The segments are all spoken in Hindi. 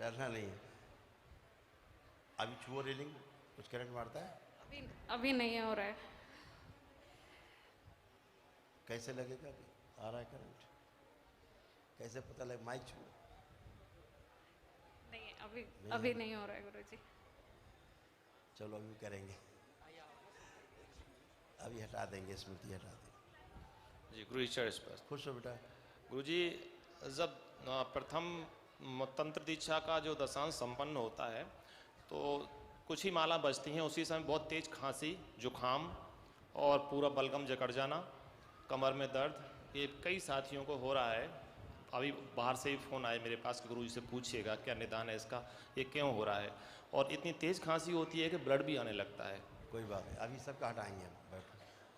डरना नहीं है। अभी छुओ रेलिंग, कुछ करंट मारता है? अभी नहीं हो रहा है। कैसे लगेगा? अभी आ रहा है करंट? कैसे पता लगे? माइक छुओ। नहीं, अभी नहीं अभी है? नहीं हो रहा है गुरुजी। चलो अभी करेंगे, अभी हटा देंगे, स्मृति हटा देंगे। जी गुरु ईश्वर स्पष्ट। खुश हो बेटा। गुरुजी, जब प्रथम तंत्र दीक्षा का जो दशांश संपन्न होता है तो कुछ ही माला बजती हैं, उसी समय बहुत तेज खांसी, जुखाम और पूरा बलगम जकड़ जाना, कमर में दर्द, ये कई साथियों को हो रहा है। अभी बाहर से ही फ़ोन आए मेरे पास कि गुरुजी से पूछिएगा क्या निदान है इसका, ये क्यों हो रहा है। और इतनी तेज़ खांसी होती है कि ब्लड भी आने लगता है। कोई बात नहीं, अभी सबका हटाएंगे हम। बैठो,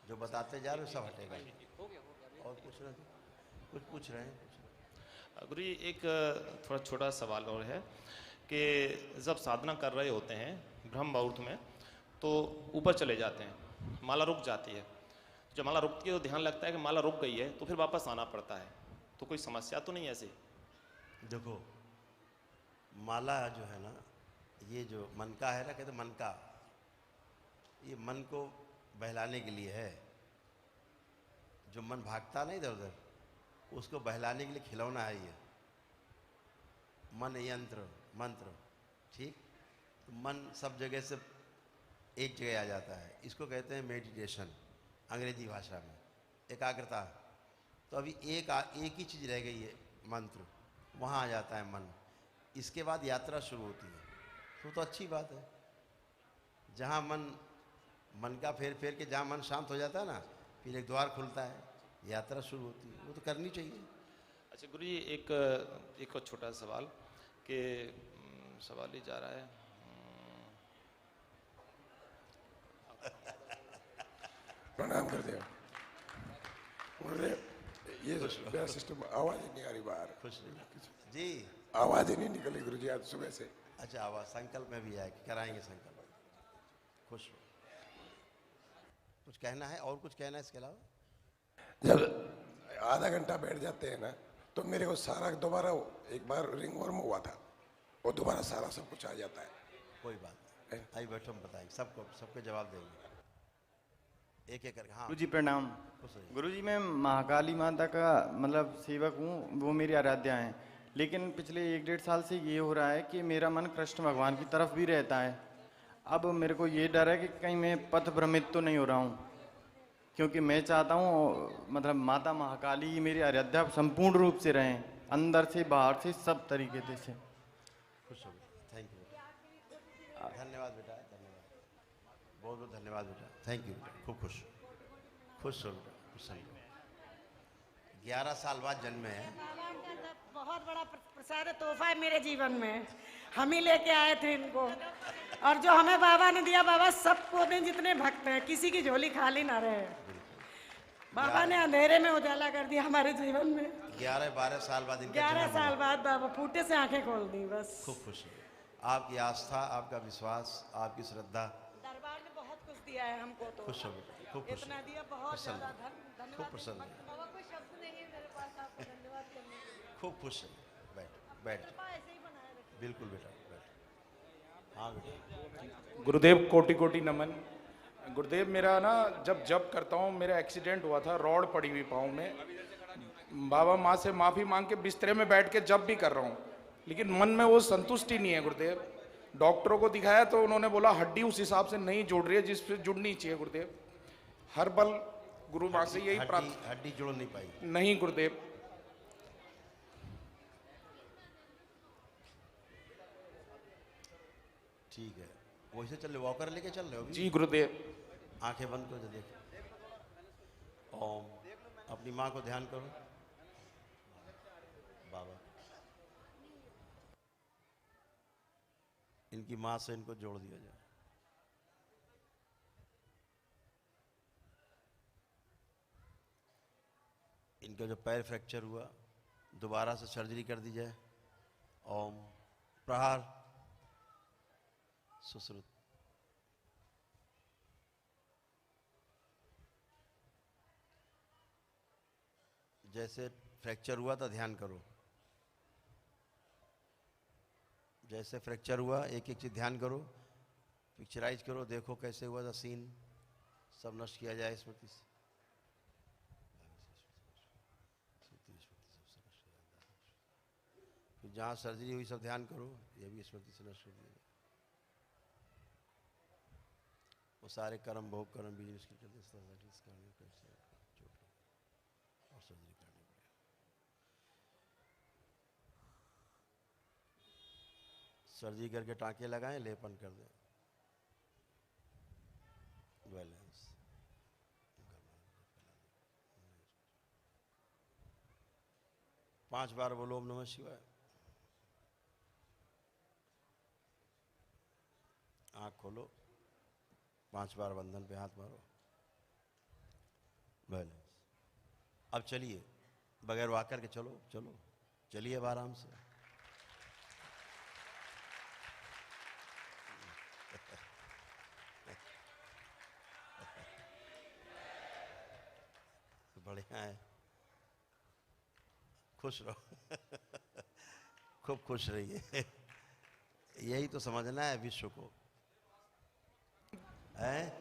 जो बताते जा रहे हो सब हटेगा। और पूछ रहे थे? कुछ पूछ रहे हैं? गुरु जी, एक थोड़ा छोटा सवाल और है कि जब साधना कर रहे होते हैं ब्रह्म मुहूर्त में तो ऊपर चले जाते हैं, माला रुक जाती है। जब माला रुकती है तो ध्यान लगता है कि माला रुक गई है, तो फिर वापस आना पड़ता है। तो कोई समस्या तो नहीं ऐसी? देखो, माला जो है ना, ये जो मन का है ना, कहते मन का, ये मन को बहलाने के लिए है। जो मन भागता नहीं इधर उधर, उसको बहलाने के लिए खिलौना है ये मन यंत्र मंत्र। ठीक? तो मन सब जगह से एक जगह आ जाता है, इसको कहते हैं मेडिटेशन अंग्रेजी भाषा में, एकाग्रता। तो अभी एक ही चीज़ रह गई है, मंत्र, वहाँ आ जाता है मन। इसके बाद यात्रा शुरू होती है। तो अच्छी बात है, जहाँ मन का फेर फेर के जहाँ मन शांत हो जाता है ना, फिर एक द्वार खुलता है, यात्रा शुरू होती है। वो तो करनी चाहिए। अच्छा गुरु जी, एक और छोटा सवाल कि सवाल ही जा रहा है। प्रणाम गुरुदेव। गुरुदेव, ये मेरा सिस्टम आवाज ही नहीं आ रही बाहर। खुश रहिए जी। आवाज ही नहीं निकली गुरुजी आज सुबह से। अच्छा, आवाज़ संकल्प में भी आए कि कराएंगे संकल्प। खुश हो। कुछ कहना है? और कुछ कहना है इसके अलावा? जब आधा घंटा बैठ जाते हैं ना, तो मेरे को सारा दोबारा एक बार रिंग वर्म हुआ था, वो दोबारा सारा सब कुछ आ जाता है। कोई बात नहीं, आइए बैठो, हम बताएंगे सबको, सबके जवाब देंगे एक एक करके। हाँ गुरुजी प्रणाम। खुश रहिए। गुरुजी, मैं महाकाली माता का मतलब सेवक हूँ, वो मेरी आराध्या हैं। लेकिन पिछले 1-1.5 साल से ये हो रहा है कि मेरा मन कृष्ण भगवान की तरफ भी रहता है। अब मेरे को ये डर है कि कहीं मैं पथ भ्रमित तो नहीं हो रहा हूँ, क्योंकि मैं चाहता हूँ मतलब माता महाकाली मेरी आराध्या संपूर्ण रूप से रहें, अंदर से बाहर से सब तरीके से। खुश हो बेटा, थैंक यू बेटा, धन्यवाद बेटा, धन्यवाद, बहुत बहुत धन्यवाद बेटा, थैंक यू बेटा, खूब खुश खुश हो बेटा, खुश रहिए। 11 साल बाद जन्मे हैं। बाबा का बहुत बड़ा प्रसाद तोहफा है मेरे जीवन में, हम ही लेके आए थे इनको। और जो हमें बाबा ने दिया, बाबा सबको दें जितने भक्त हैं, किसी की झोली खाली ना रहे। बाबा ने अंधेरे में उजाला कर दिया हमारे जीवन में। 11-12 साल बाद इनका 11 जन्म हुआ। साल बाद बाबा फूटे से आंखें खोल दी बस। खूब खुश हो। आपकी आस्था, आपका विश्वास, आपकी श्रद्धा, दरबार ने बहुत कुछ दिया है हमको, तो खुश हो बेटा, खूब खुश इतना हो। दिया, बहुत प्रसन्न ज्यादा हो, धन्यवाद। खूब प्रसन्न हो, बाबा कोई शब्द नहीं है मेरे पास आपको धन्यवाद करने के लिए। खूब खुश है। बैठ बैठ, कृपा ऐसे ही बनाए रखें। बिल्कुल बेटा, बैठ। हाँ बेटा। गुरुदेव कोटि कोटि नमन। गुरुदेव, मेरा ना जब जब करता हूँ, मेरा एक्सीडेंट हुआ था, रॉड पड़ी हुई पाँव में। बाबा माँ से माफ़ी मांग के बिस्तरे में बैठ के जब भी कर रहा हूँ, लेकिन मन में वो संतुष्टि नहीं है गुरुदेव। डॉक्टरों को दिखाया तो उन्होंने बोला हड्डी उस हिसाब से नहीं जुड़ रही है जिस पे जुड़नी चाहिए गुरुदेव। हर बल गुरु माँ से यही प्रार्थना। हड्डी जोड़ नहीं पाई? नहीं गुरुदेव। ठीक है, वैसे चल रहे, वॉकर लेके चल रहे हो अभी? जी गुरुदेव। आंखें बंद करो, देख। ओम, अपनी माँ को ध्यान करो। बाबा, इनकी माँ से इनको जोड़ दिया जाए। इनका जो पैर फ्रैक्चर हुआ, दोबारा से सर्जरी कर दी जाए। ओम, प्रहार, सुश्रुत। जैसे फ्रैक्चर हुआ था, ध्यान करो, जैसे फ्रैक्चर हुआ एक एक चीज़ ध्यान करो, पिक्चराइज करो, देखो कैसे हुआ था सीन, सब नष्ट किया जाए स्मृति से। फिर जहाँ सर्जरी हुई सब ध्यान करो, ये भी स्मृति से नष्ट कर दिया जाए। वो सारे कर्म, भोग कर्म, बिजनेस की करते और सर्जरी करनी पड़ेगी। सर्जरी करके टाँके लगाएं, लेपन कर दें, बैलेंस। 5 बार बोलो ओम नमः शिवाय। आँख खोलो, 5 बार बंधन पे हाथ मारो, बैलेंस। अब चलिए, बगैर वाकर के चलो, चलो चलिए अब आराम से। बढ़िया है, खुश रहो। खूब खुश रहिए। यही तो समझना है विश्व को।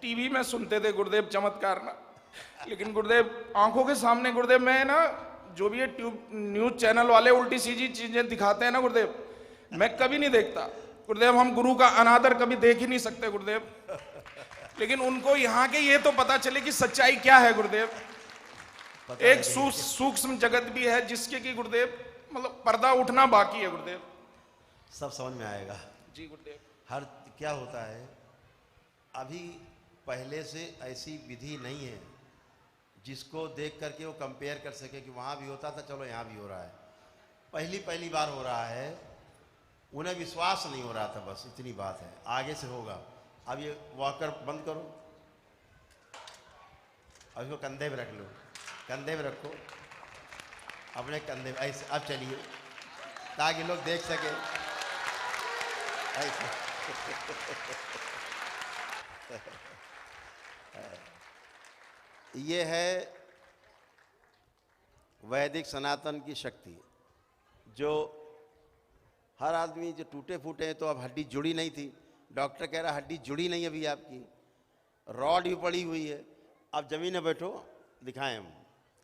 टीवी में सुनते थे गुरुदेव चमत्कार ना, लेकिन गुरुदेव आंखों के सामने गुरुदेव मैं ना, जो भी ये न्यूज चैनल वाले उल्टी सीधी चीजें दिखाते हैं ना गुरुदेव, मैं कभी नहीं देखता गुरुदेव। हम गुरु का अनादर कभी देख ही नहीं सकते गुरुदेव, लेकिन उनको यहाँ के ये तो पता चले कि सच्चाई क्या है गुरुदेव। एक सूक्ष्म जगत भी है जिसके कि गुरुदेव मतलब पर्दा उठना बाकी है गुरुदेव। सब समझ में आएगा जी गुरुदेव। हर क्या होता है, अभी पहले से ऐसी विधि नहीं है जिसको देख करके वो कंपेयर कर सके कि वहाँ भी होता था, चलो यहाँ भी हो रहा है। पहली बार हो रहा है, उन्हें विश्वास नहीं हो रहा था, बस इतनी बात है। आगे से होगा। अब ये वॉकर बंद करो, अब इसको कंधे में रख लो, कंधे में रखो अपने कंधे में ऐसे। अब चलिए ताकि लोग देख सके ऐसे। ये है वैदिक सनातन की शक्ति, जो हर आदमी जो टूटे फूटे हैं, तो अब हड्डी जुड़ी नहीं थी, डॉक्टर कह रहा हड्डी जुड़ी नहीं अभी आपकी, रॉड भी पड़ी हुई है। अब जमीन में बैठो, दिखाएं हम,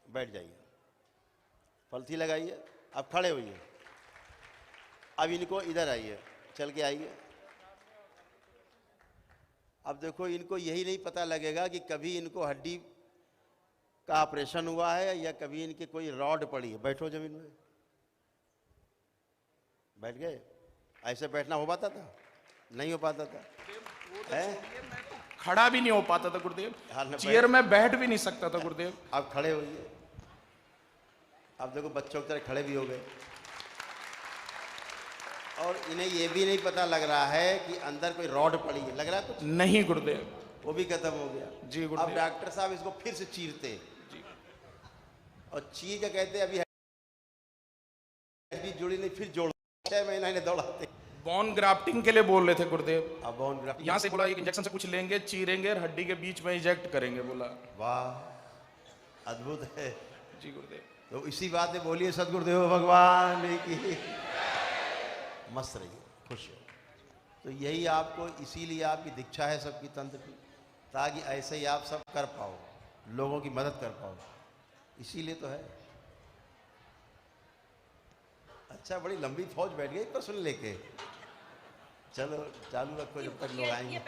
बैठ जाइए, पलथी लगाइए, अब खड़े होइए। अब इनको इधर आइए, चल के आइए। अब देखो, इनको यही नहीं पता लगेगा कि कभी इनको हड्डी का ऑपरेशन हुआ है या कभी इनके कोई रॉड पड़ी है। बैठो जमीन में, बैठ गए। ऐसे बैठना हो पाता था? नहीं हो पाता था। खड़ा भी नहीं हो पाता था गुरुदेव, चेयर में बैठ भी नहीं सकता था गुरुदेव। अब खड़े होइए। अब देखो बच्चों की तरह खड़े भी हो गए, और इन्हें ये भी नहीं पता लग रहा है कि अंदर कोई रॉड पड़ी है। लग रहा है कुछ? नहीं गुरुदेव, वो भी खत्म हो गया। जी गुरुदेव। अब डॉक्टर साहब इसको फिर से चीरते जी, और चीर के कहते अभी हड्डी जुड़ी नहीं, फिर जोड़ 6 महीना इन्हें दौड़ाते। बोन ग्राफ्टिंग के लिए बोल रहे थे गुरुदेव। अब बोन ग्राफ्टिंग यहाँ से बोला एक इंजेक्शन से कुछ लेंगे, चीरेंगे और हड्डी के बीच में इंजेक्ट करेंगे, बोला। वाह, अद्भुत है जी गुरुदेव। तो इसी बात में बोलिए सदगुरुदेव भगवान की। मस्त रहिए, खुश हो। तो यही आपको, इसीलिए आपकी दीक्षा है सबकी तंत्र की, ताकि ऐसे ही आप सब कर पाओ, लोगों की मदद कर पाओ, इसीलिए तो है। अच्छा, बड़ी लंबी फौज बैठ गई प्रश्न लेके। चलो चालू रखो जब तक लोग आएंगे।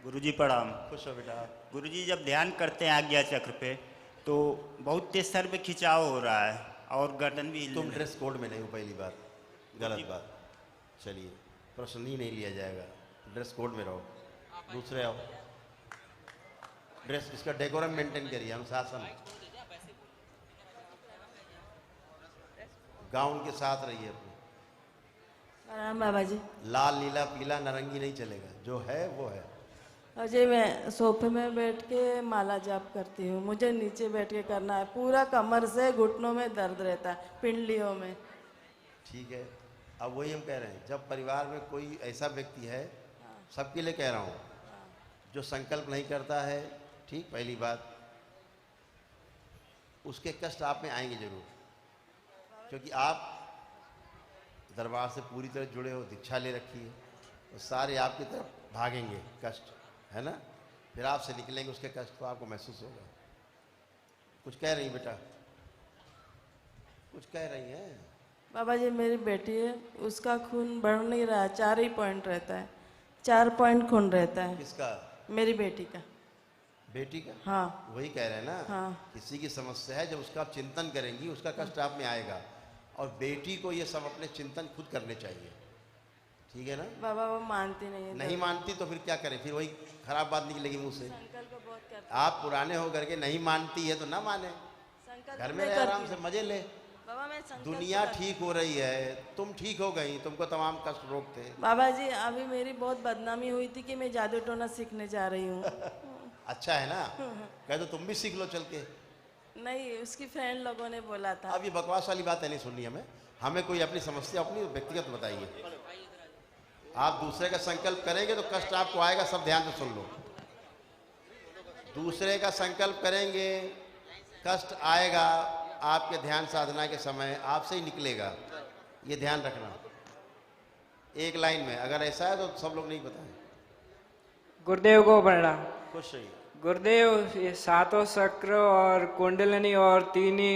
गुरुजी प्रणाम। खुश हो बेटा। गुरुजी जब ध्यान करते हैं आज्ञा चक्र पे, तो बहुत तेज सर पे खिंचाव हो रहा है और गर्दन भी हिलने तुम लगी। ड्रेस कोड में नहीं हो, पहली बात, गलत बात। चलिए, प्रश्न ही नहीं लिया जाएगा, ड्रेस कोड में रहो। दूसरे आओ, ड्रेस, इसका डेकोरम मेंटेन करिए, अनुशासन, गाउन के साथ रहिए अपने। प्रणाम बाबा जी। लाल, नीला, पीला, नारंगी नहीं चलेगा, जो है वो है। अजय, मैं सोफे में बैठ के माला जाप करती हूँ, मुझे नीचे बैठ के करना है, पूरा कमर से घुटनों में दर्द रहता है, पिंडलियों में। ठीक है, अब वही हम कह रहे हैं, जब परिवार में कोई ऐसा व्यक्ति है, सबके लिए कह रहा हूँ, जो संकल्प नहीं करता है, ठीक, पहली बात, उसके कष्ट आप में आएंगे जरूर, क्योंकि आप दरबार से पूरी तरह जुड़े हो, दीक्षा ले रखी है, तो सारे आपकी तरफ भागेंगे कष्ट, है ना? फिर आपसे निकलेंगे उसके कष्ट, तो आपको महसूस होगा। कुछ कह रही बेटा, कुछ कह रही है? बाबा जी मेरी बेटी है, उसका खून बढ़ नहीं रहा, 4 ही पॉइंट रहता है, 4 पॉइंट खून रहता है। किसका? मेरी बेटी का। बेटी का? हाँ। वही कह रहे हैं ना, हाँ। किसी की समस्या है, जब उसका आप चिंतन करेंगी उसका कष्ट आप में आएगा, और बेटी को ये सब अपने चिंतन खुद करने चाहिए, ठीक है ना? बाबा वो मानती नहीं है। नहीं मानती तो फिर क्या करें? फिर वही खराब बात निकलेगी मुंह से। संकल्प बहुत करती आप पुराने हो करके नहीं मानती है तो ना माने, संकल्प घर में मैं रहे, करती आराम से मजे ले। बाबा मैं संकल्प दुनिया करती- ठीक हो रही है, तुम ठीक हो गई, तुमको तमाम कष्ट रोक थे। बाबा जी अभी मेरी बहुत बदनामी हुई थी कि मैं जादू टोना सीखने जा रही हूँ। अच्छा है ना, कह तो तुम भी सीख लो चल के। नहीं, उसकी फ्रेंड लोगों ने बोला था। अब ये बकवास वाली बात है, नहीं सुननी हमें कोई अपनी समस्या अपनी व्यक्तिगत बताइए। आप दूसरे का संकल्प करेंगे तो कष्ट आपको आएगा, सब ध्यान से सुन लो। दूसरे का संकल्प करेंगे, कष्ट आएगा आपके ध्यान साधना के समय, आपसे ही निकलेगा, ये ध्यान रखना। एक लाइन में अगर ऐसा है तो सब लोग नहीं बताएं। गुरुदेव को प्रणाम। खुश रहिए। गुरुदेव, ये 7 चक्र और कुंडलिनी और 3 ही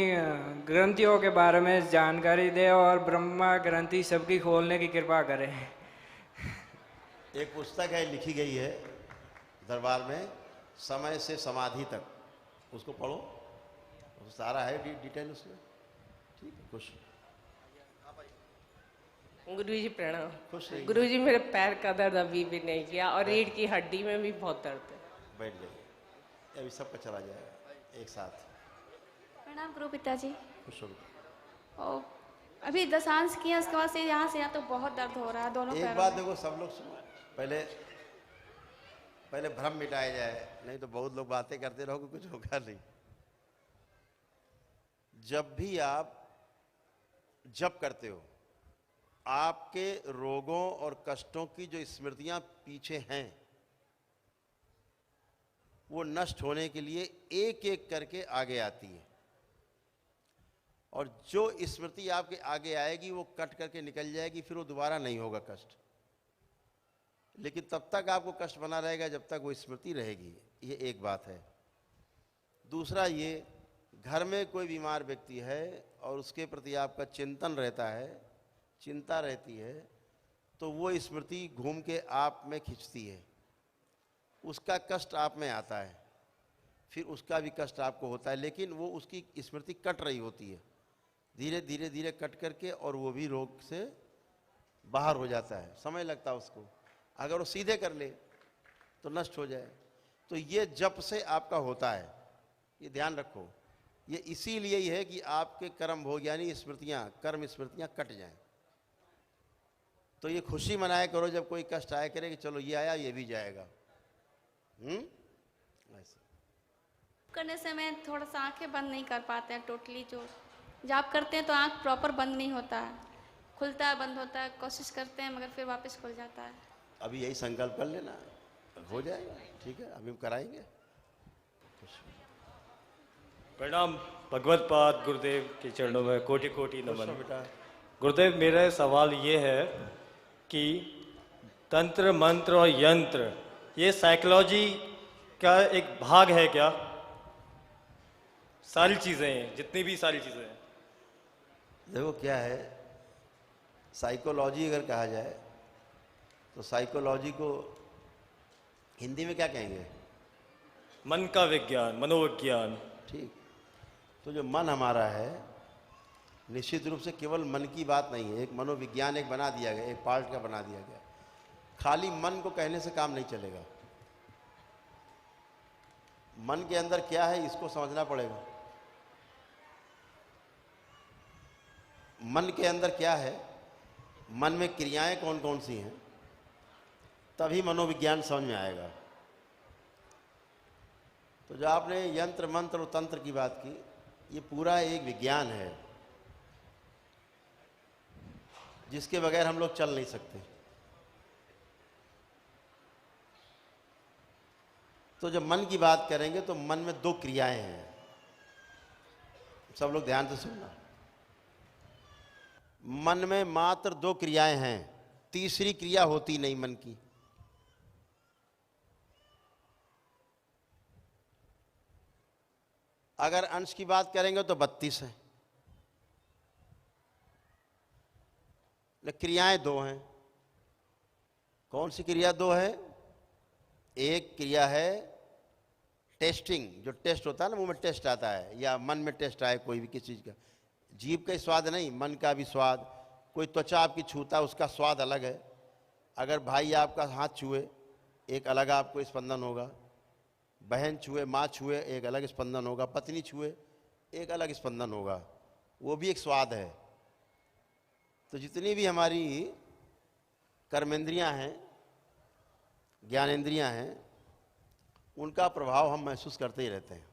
ग्रंथियों के बारे में जानकारी दे और ब्रह्मा ग्रंथि सबकी खोलने की कृपा करें। एक पुस्तक है, लिखी गई है दरबार में, समय से समाधि तक, उसको पढ़ो, सारा है डिटेल उसमें, ठीक है? खुश गुरुजी प्रणाम। खुश रहिए। गुरुजी मेरे पैर का दर्द अभी भी नहीं किया और रीढ़ की हड्डी में भी बहुत दर्द है। बैठ जाइए, अभी सबका चला जाएगा एक साथ। प्रणाम गुरु पिताजी। खुश हो। और अभी दशांश किया, उसके बाद से यहाँ से यहाँ तो बहुत दर्द हो रहा है दोनों एक पैरों बात में। देखो, सब लोग सुनो, पहले भ्रम मिटाया जाए, नहीं तो बहुत लोग बातें करते रहोगे, कुछ होगा नहीं। जब भी आप जप करते हो, आपके रोगों और कष्टों की जो स्मृतियां पीछे हैं, वो नष्ट होने के लिए एक एक करके आगे आती है, और जो स्मृति आपके आगे आएगी वो कट करके निकल जाएगी, फिर वो दोबारा नहीं होगा कष्ट। लेकिन तब तक आपको कष्ट बना रहेगा जब तक वो स्मृति रहेगी, ये एक बात है। दूसरा, ये घर में कोई बीमार व्यक्ति है और उसके प्रति आपका चिंतन रहता है, चिंता रहती है, तो वो स्मृति घूम के आप में खिंचती है, उसका कष्ट आप में आता है, फिर उसका भी कष्ट आपको होता है, लेकिन वो उसकी स्मृति कट रही होती है, धीरे धीरे धीरे कट करके, और वो भी रोग से बाहर हो जाता है, समय लगता है उसको। अगर वो सीधे कर ले तो नष्ट हो जाए। तो ये जप से आपका होता है, ये ध्यान रखो। ये इसीलिए ही है कि आपके कर्म भोग यानी स्मृतियाँ, कर्म स्मृतियाँ कट जाएं। तो ये खुशी मनाया करो जब कोई कष्ट आया करे कि चलो ये आया, ये भी जाएगा। ऐसे करने से मैं थोड़ा सा आंखें बंद नहीं कर पाते हैं टोटली। जो जाप करते हैं तो आंख प्रॉपर बंद नहीं होता है, खुलता है बंद होता है, कोशिश करते हैं मगर फिर वापस खुल जाता है। अभी यही संकल्प कर लेना, हो जाएगा, ठीक है? अभी हम कराएंगे। प्रणाम भगवत पाद गुरुदेव के चरणों में कोटि कोटि नमन। बेटा गुरुदेव, मेरा सवाल ये है कि तंत्र मंत्र और यंत्र ये साइकोलॉजी का एक भाग है क्या? सारी चीज़ें हैं, जितनी भी सारी चीज़ें हैं। देखो क्या है, साइकोलॉजी अगर कहा जाए तो साइकोलॉजी को हिंदी में क्या कहेंगे? मन का विज्ञान, मनोविज्ञान। ठीक। तो जो मन हमारा है, निश्चित रूप से केवल मन की बात नहीं है, एक मनोविज्ञान एक बना दिया गया, एक पार्ट का बना दिया गया। खाली मन को कहने से काम नहीं चलेगा। मन के अंदर क्या है इसको समझना पड़ेगा। मन के अंदर क्या है, मन में क्रियाएं कौन कौन सी हैं, तभी मनोविज्ञान समझ में आएगा। तो जो आपने यंत्र मंत्र और तंत्र की बात की, ये पूरा एक विज्ञान है जिसके बगैर हम लोग चल नहीं सकते। तो जब मन की बात करेंगे तो मन में 2 क्रियाएं हैं, सब लोग ध्यान से सुनना। मन में मात्र 2 क्रियाएं हैं, तीसरी क्रिया होती नहीं मन की। अगर अंश की बात करेंगे तो 32 है, क्रियाएं 2 हैं। कौन सी क्रिया 2 है? एक क्रिया है टेस्टिंग, जो टेस्ट होता है ना, मुंह में टेस्ट आता है या मन में टेस्ट आए कोई भी किसी चीज़ का, जीभ का स्वाद नहीं, मन का भी स्वाद। कोई त्वचा आपकी छूता है, उसका स्वाद अलग है। अगर भाई आपका हाथ छुए, एक अलग आपको स्पंदन होगा। बहन छुए, माँ छुए, एक अलग स्पंदन होगा। पत्नी छुए, एक अलग स्पंदन होगा। वो भी एक स्वाद है। तो जितनी भी हमारी कर्मेंद्रियां हैं, ज्ञानेंद्रियां हैं, उनका प्रभाव हम महसूस करते ही रहते हैं।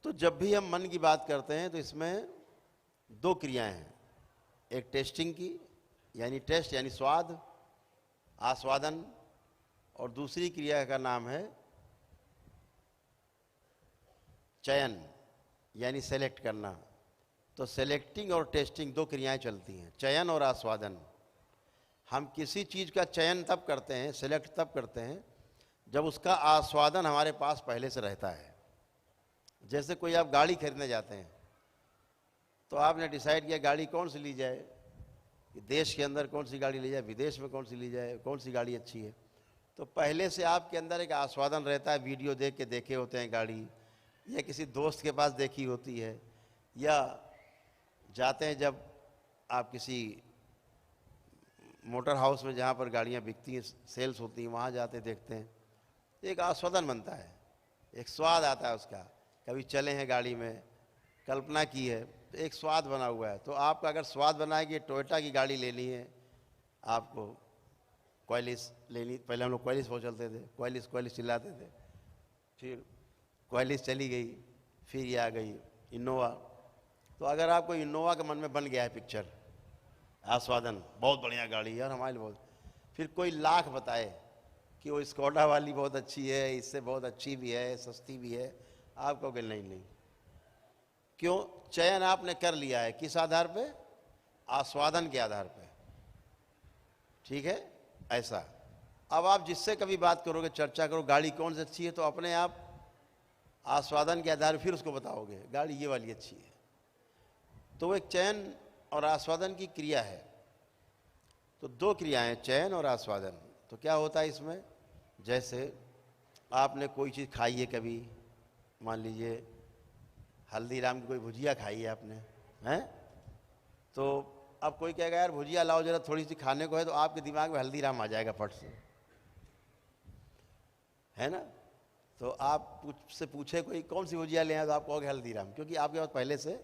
तो जब भी हम मन की बात करते हैं तो इसमें 2 क्रियाएं हैं, एक टेस्टिंग की यानी टेस्ट यानी स्वाद, आस्वादन, और दूसरी क्रिया का नाम है चयन यानी सेलेक्ट करना। तो सेलेक्टिंग और टेस्टिंग 2 क्रियाएं चलती हैं, चयन और आस्वादन। हम किसी चीज़ का चयन तब करते हैं, सेलेक्ट तब करते हैं जब उसका आस्वादन हमारे पास पहले से रहता है। जैसे कोई आप गाड़ी खरीदने जाते हैं तो आपने डिसाइड किया गाड़ी कौन सी ली जाए, कि देश के अंदर कौन सी गाड़ी ली जाए, विदेश में कौन सी ली जाए, कौन सी गाड़ी अच्छी है। तो पहले से आपके अंदर एक आस्वादन रहता है, वीडियो देख के देखे होते हैं गाड़ी, या किसी दोस्त के पास देखी होती है, या जाते हैं जब आप किसी मोटर हाउस में जहाँ पर गाड़ियाँ बिकती हैं, सेल्स होती हैं, वहाँ जाते देखते हैं, एक आस्वादन बनता है, एक स्वाद आता है उसका। कभी चले हैं गाड़ी में, कल्पना की है, तो एक स्वाद बना हुआ है। तो आपका अगर स्वाद बना है कि टोयोटा की गाड़ी लेनी है, आपको क्वालिस लेनी, पहले हम लोग क्वालिस बहुत चलते थे, क्वालिस क्वालिस चिल्लाते थे, फिर क्वालिस चली गई, फिर ये आ गई इनोवा। तो अगर आपको इनोवा के मन में बन गया है पिक्चर, आस्वादन, बहुत बढ़िया गाड़ी यार हमारे लिए बहुत, फिर कोई लाख बताए कि वो स्कोडा वाली बहुत अच्छी है, इससे बहुत अच्छी भी है, सस्ती भी है, आप कहोगे नहीं नहीं। क्यों? चयन आपने कर लिया है, किस आधार पे? आस्वादन के आधार पे। ठीक है, ऐसा। अब आप जिससे कभी बात करोगे, चर्चा करो गाड़ी कौन सी अच्छी है, तो अपने आप आस्वादन के आधार पर फिर उसको बताओगे गाड़ी ये वाली अच्छी है। तो वो एक चयन और आस्वादन की क्रिया है। तो 2 क्रियाएं, चयन और आस्वादन। तो क्या होता है इसमें? जैसे आपने कोई चीज़ खाई है कभी, मान लीजिए हल्दीराम की कोई भुजिया खाई है आपने, हैं? तो अब कोई कहेगा यार भुजिया लाओ जरा थोड़ी सी खाने को है, तो आपके दिमाग में हल्दीराम आ जाएगा फट से, है ना? तो आप से पूछे कोई कौन सी भुजिया ले आए, तो आप कहोगे हल्दीराम, क्योंकि आपके पास पहले से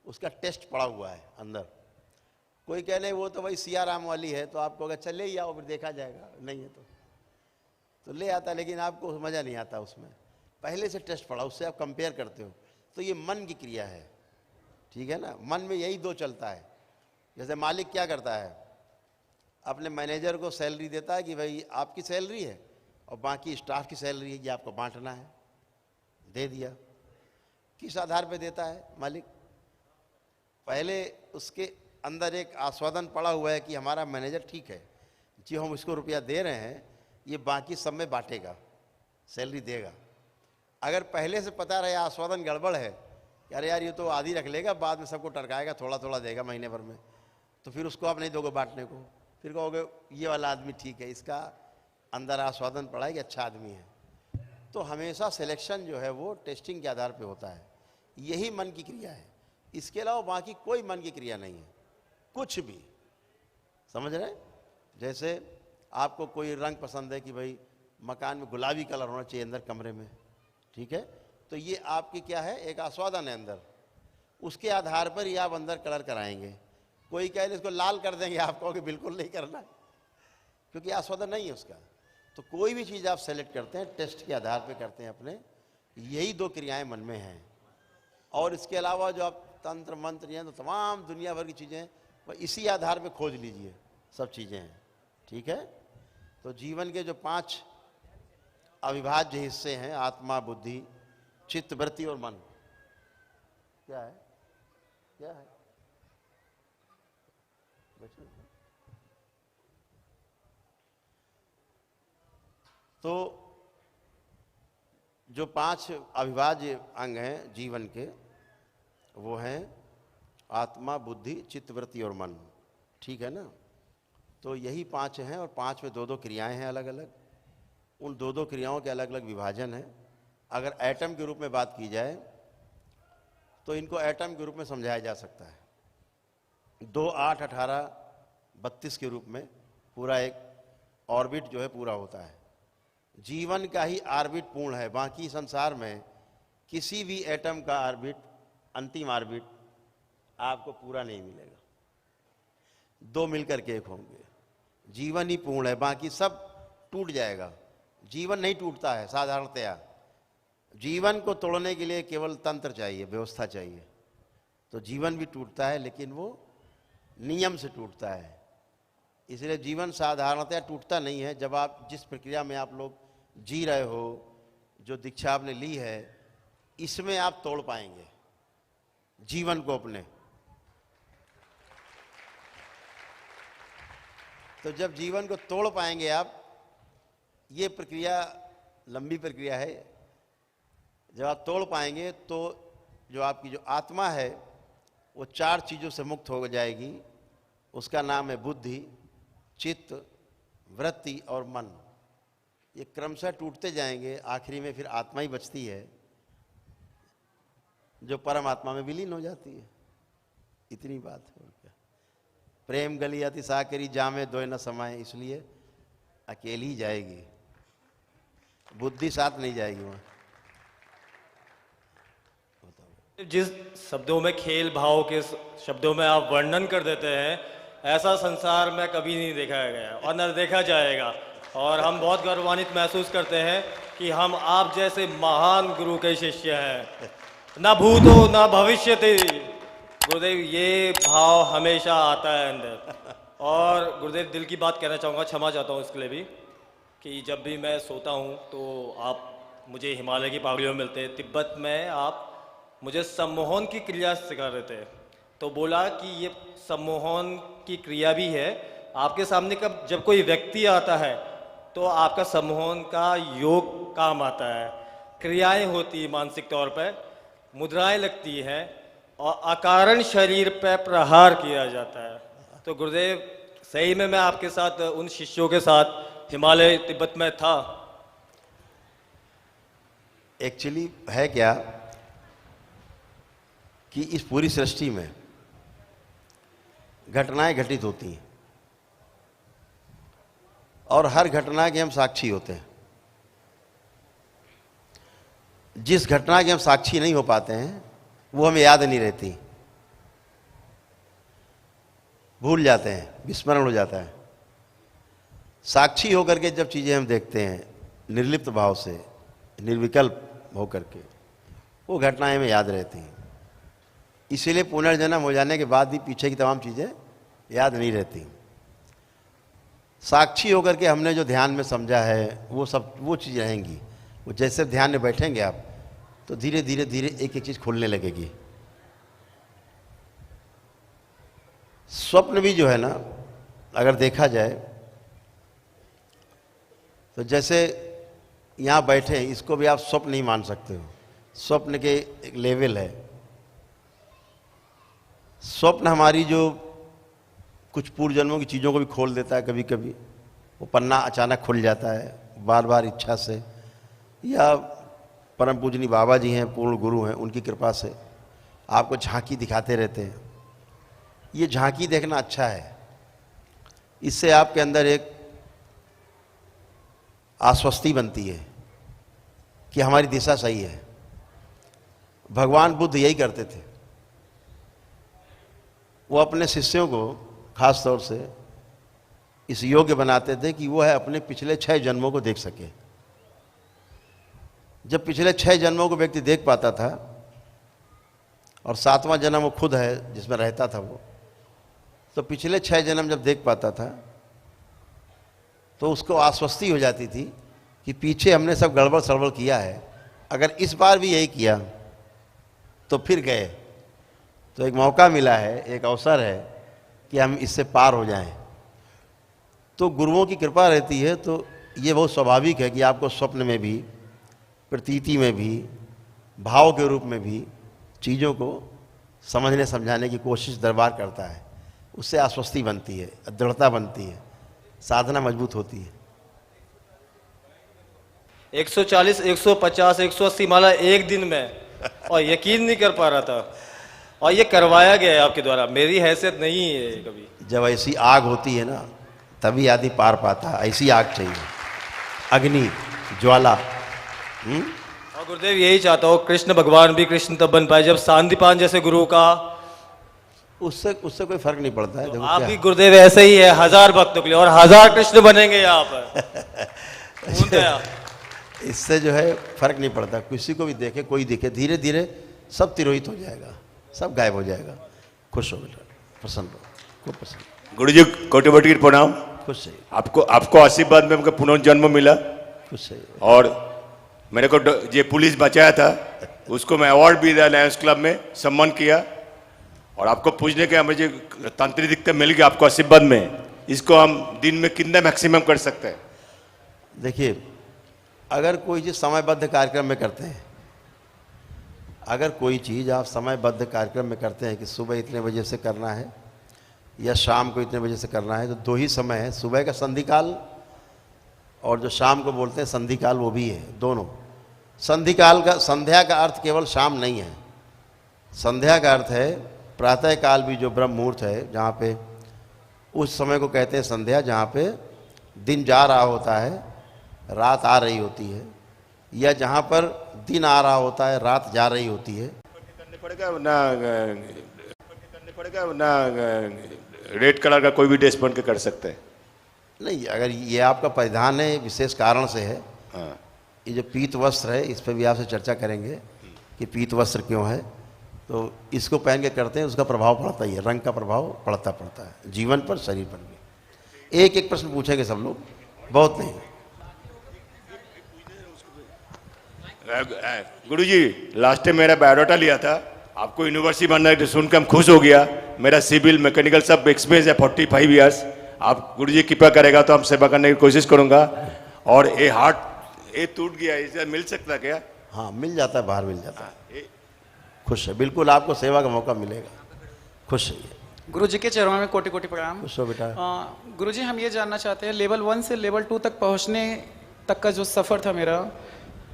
उसका टेस्ट पड़ा हुआ है अंदर। कोई कहे नहीं वो तो भाई सियाराम वाली है, तो आप कहोगे चल ले ही आओ, फिर देखा जाएगा, नहीं है तो ले आता, लेकिन आपको मज़ा नहीं आता उसमें, पहले से टेस्ट पड़ा, उससे आप कंपेयर करते हो। तो ये मन की क्रिया है, ठीक है ना? मन में यही 2 चलता है। जैसे मालिक क्या करता है, अपने मैनेजर को सैलरी देता है कि भाई आपकी सैलरी है और बाकी स्टाफ की सैलरी है, ये आपको बांटना है, दे दिया। किस आधार पे देता है मालिक? पहले उसके अंदर एक आस्वादन पड़ा हुआ है कि हमारा मैनेजर ठीक है, जो हम इसको रुपया दे रहे हैं ये बाकी सब में बांटेगा, सैलरी देगा। अगर पहले से पता रहे आस्वादन गड़बड़ है, यार यार ये तो आधी रख लेगा, बाद में सबको टरकाएगा, थोड़ा थोड़ा देगा महीने भर में, तो फिर उसको आप नहीं दोगे बांटने को, फिर कहोगे ये वाला आदमी ठीक है, इसका अंदर आस्वादन पड़ा है कि अच्छा आदमी है। तो हमेशा सिलेक्शन जो है वो टेस्टिंग के आधार पे होता है, यही मन की क्रिया है। इसके अलावा बाकी कोई मन की क्रिया नहीं है, कुछ भी। समझ रहे हैं? जैसे आपको कोई रंग पसंद है कि भाई मकान में गुलाबी कलर होना चाहिए अंदर कमरे में, ठीक है, तो ये आपकी क्या है, एक आस्वादन है अंदर, उसके आधार पर ही आप अंदर कलर कराएंगे। कोई कहे इसको लाल कर देंगे, आप कहोगे बिल्कुल नहीं करना, क्योंकि आस्वादन नहीं है उसका। तो कोई भी चीज़ आप सेलेक्ट करते हैं टेस्ट के आधार पे करते हैं अपने, यही 2 क्रियाएं मन में हैं। और इसके अलावा जो आप तंत्र मंत्र हैं, तो तमाम दुनिया भर की चीज़ें वह इसी आधार पे खोज लीजिए, सब चीज़ें हैं, ठीक है। तो जीवन के जो 5 अविभाज्य हिस्से हैं, आत्मा, बुद्धि, चित्त, वृत्ति और मन, क्या है? क्या है? तो जो 5 अविभाज्य अंग हैं जीवन के, वो हैं आत्मा, बुद्धि, चित्त, वृत्ति और मन। ठीक है ना? तो यही 5 हैं, और 5 में 2-2 क्रियाएं हैं अलग अलग। उन 2-2 क्रियाओं के अलग अलग विभाजन है। अगर एटम के रूप में बात की जाए तो इनको एटम के रूप में समझाया जा सकता है। 2, 8, 18, 32 के रूप में पूरा एक ऑर्बिट जो है पूरा होता है। जीवन का ही ऑर्बिट पूर्ण है। बाकी संसार में किसी भी एटम का ऑर्बिट, अंतिम ऑर्बिट आपको पूरा नहीं मिलेगा। 2 मिलकर के एक होंगे। जीवन ही पूर्ण है, बाकी सब टूट जाएगा। जीवन नहीं टूटता है साधारणतया। जीवन को तोड़ने के लिए केवल तंत्र चाहिए, व्यवस्था चाहिए। तो जीवन भी टूटता है, लेकिन वो नियम से टूटता है। इसलिए जीवन साधारणतया टूटता नहीं है। जब आप जिस प्रक्रिया में आप लोग जी रहे हो, जो दीक्षा आपने ली है, इसमें आप तोड़ पाएंगे जीवन को अपने। तो जब जीवन को तोड़ पाएंगे आप, ये प्रक्रिया लंबी प्रक्रिया है, जब आप तोड़ पाएंगे तो जो आपकी जो आत्मा है वो 4 चीज़ों से मुक्त हो जाएगी। उसका नाम है बुद्धि, चित्त, वृत्ति और मन। ये क्रमशः टूटते जाएंगे, आखिरी में फिर आत्मा ही बचती है जो परमात्मा में विलीन हो जाती है। इतनी बात है। और क्या? प्रेम गली अति साकरी जामे दोय न समाए, इसलिए अकेली ही जाएगी, बुद्धि साथ नहीं जाएगी वहाँ। जिस शब्दों में खेल भाव के शब्दों में आप वर्णन कर देते हैं, ऐसा संसार में कभी नहीं देखा गया और न देखा जाएगा। और हम बहुत गौरवान्वित महसूस करते हैं कि हम आप जैसे महान गुरु के शिष्य हैं। न भूतो न भविष्यति, गुरुदेव ये भाव हमेशा आता है अंदर। और गुरुदेव दिल की बात कहना चाहूँगा, क्षमा चाहता हूँ इसके लिए भी, कि जब भी मैं सोता हूँ तो आप मुझे हिमालय की पहाड़ियों में मिलते हैं। तिब्बत में आप मुझे सम्मोहन की क्रिया सिखा रहे थे, तो बोला कि ये सम्मोहन की क्रिया भी है आपके सामने। कब जब कोई व्यक्ति आता है तो आपका सम्मोहन का योग काम आता है। क्रियाएं होती मानसिक तौर पर, मुद्राएं लगती हैं और अकारण शरीर पर प्रहार किया जाता है। तो गुरुदेव सही में मैं आपके साथ, उन शिष्यों के साथ हिमालय तिब्बत में था। एक्चुअली है क्या कि इस पूरी सृष्टि में घटनाएं घटित होती हैं और हर घटना के हम साक्षी होते हैं। जिस घटना के हम साक्षी नहीं हो पाते हैं वो हमें याद नहीं रहती, भूल जाते हैं, विस्मरण हो जाता है। साक्षी होकर के जब चीज़ें हम देखते हैं निर्लिप्त भाव से, निर्विकल्प होकर के, वो घटनाएं हमें याद रहती हैं। इसीलिए पुनर्जन्म हो जाने के बाद भी पीछे की तमाम चीज़ें याद नहीं रहती। साक्षी होकर के हमने जो ध्यान में समझा है वो सब, वो चीज़ रहेंगी। वो जैसे ध्यान में बैठेंगे आप तो धीरे धीरे धीरे एक एक चीज़ खुलने लगेगी। स्वप्न भी जो है ना, अगर देखा जाए तो जैसे यहाँ बैठे हैं, इसको भी आप स्वप्न नहीं मान सकते हो। स्वप्न के एक लेवल है। स्वप्न हमारी जो कुछ पूर्व जन्मों की चीज़ों को भी खोल देता है। कभी कभी वो पन्ना अचानक खुल जाता है बार बार इच्छा से, या परम पूजनी बाबा जी हैं, पूर्ण गुरु हैं, उनकी कृपा से आपको झांकी दिखाते रहते हैं। ये झांकी देखना अच्छा है। इससे आपके अंदर एक आश्वस्ति बनती है कि हमारी दिशा सही है। भगवान बुद्ध यही करते थे। वो अपने शिष्यों को खास तौर से इस योग्य बनाते थे कि वो है अपने पिछले 6 जन्मों को देख सके। जब पिछले 6 जन्मों को व्यक्ति देख पाता था, और 7वां जन्म वो खुद है जिसमें रहता था वो, तो पिछले 6 जन्म जब देख पाता था तो उसको आश्वस्ति हो जाती थी कि पीछे हमने सब गड़बड़ सड़बड़ किया है, अगर इस बार भी यही किया तो फिर गए। तो एक मौका मिला है, एक अवसर है कि हम इससे पार हो जाएं। तो गुरुओं की कृपा रहती है तो ये बहुत स्वाभाविक है कि आपको स्वप्न में भी, प्रतीति में भी, भाव के रूप में भी चीज़ों को समझने समझाने की कोशिश दरबार करता है। उससे आश्वस्ति बनती है, दृढ़ता बनती है, साधना मजबूत होती है। 140, 150, 180 माला एक दिन में, और यकीन नहीं कर पा रहा था, और ये करवाया गया है आपके द्वारा। मेरी हैसियत नहीं है कभी। जब ऐसी आग होती है ना तभी आदमी पार पाता है। ऐसी आग चाहिए, अग्नि ज्वाला। और गुरुदेव यही चाहता हूँ कृष्ण भगवान भी कृष्ण तब बन पाए जब सांदीपान जैसे गुरु का, उससे कोई फर्क नहीं पड़ता है। तो आप भी गुरुदेव ऐसे ही है 1000 भक्तों के लिए, और 1000 कृष्ण बनेंगे यहाँ पर। इससे जो है फर्क नहीं पड़ता, किसी को भी देखे, कोई दिखे, धीरे धीरे सब तिरोहित हो जाएगा, सब गायब हो जाएगा। खुश हो बेटा, प्रसन्न हो, खूब प्रसन्न। गुरुजी कोटि कोटि प्रणाम। खुश है आपको आशीर्वाद में हमको पुनर्जन्म मिला। खुश है। और मेरे को जो पुलिस बचाया था उसको मैं अवार्ड भी दिया, लायंस क्लब में सम्मान किया। और आपको पूछने के मुझे तांत्रिक दिक्कत मिल गई आपको आशीर्वाद में, इसको हम दिन में कितना मैक्सिमम कर सकते हैं? देखिए, अगर कोई चीज़ समयबद्ध कार्यक्रम में करते हैं, अगर कोई चीज़ आप समयबद्ध कार्यक्रम में करते हैं कि सुबह इतने बजे से करना है या शाम को इतने बजे से करना है, तो दो ही समय है, सुबह का संधि काल और जो शाम को बोलते हैं संधि काल, वो भी है, दोनों। संधि काल का, संध्या का अर्थ केवल शाम नहीं है, संध्या का अर्थ है प्रातः काल भी, जो ब्रह्म मुहूर्त है, जहाँ पे उस समय को कहते हैं संध्या, जहाँ पे दिन जा रहा होता है, रात आ रही होती है, या जहाँ पर दिन आ रहा होता है, रात जा रही होती है। करने पड़ेगा ना रेड कलर का कोई भी ड्रेस पहन के कर सकते हैं? नहीं, अगर ये आपका परिधान है, विशेष कारण से है। हाँ। ये जो पीत वस्त्र है, इस पर भी आपसे चर्चा करेंगे कि पीत वस्त्र क्यों है। तो इसको पहन के करते हैं, उसका प्रभाव पड़ता ही है, रंग का प्रभाव पड़ता है जीवन पर, शरीर पर भी। एक एक प्रश्न पूछेंगे सब लोग, बहुत नहीं। गुरुजी, लास्ट टाइम मेरा बायोडाटा लिया था, आपको यूनिवर्सिटी बनना है सुनकर हम खुश हो गया। मेरा सिविल मैकेनिकल सब एक्सपीरियंस है 45 ईयर्स। आप गुरुजी कृपा करेगा तो हम सेवा करने की कोशिश करूंगा। और ये हार्ट ये टूट गया, इसे मिल सकता क्या? हाँ, मिल जाता है, बाहर मिल जाता है। खुश है, बिल्कुल आपको सेवा का मौका मिलेगा। खुश है। गुरुजी के चरणों में कोटि कोटि प्रणाम। खुश हो बेटा। गुरुजी, हम ये जानना चाहते हैं, लेवल 1 से लेवल 2 तक पहुंचने तक का जो सफ़र था मेरा,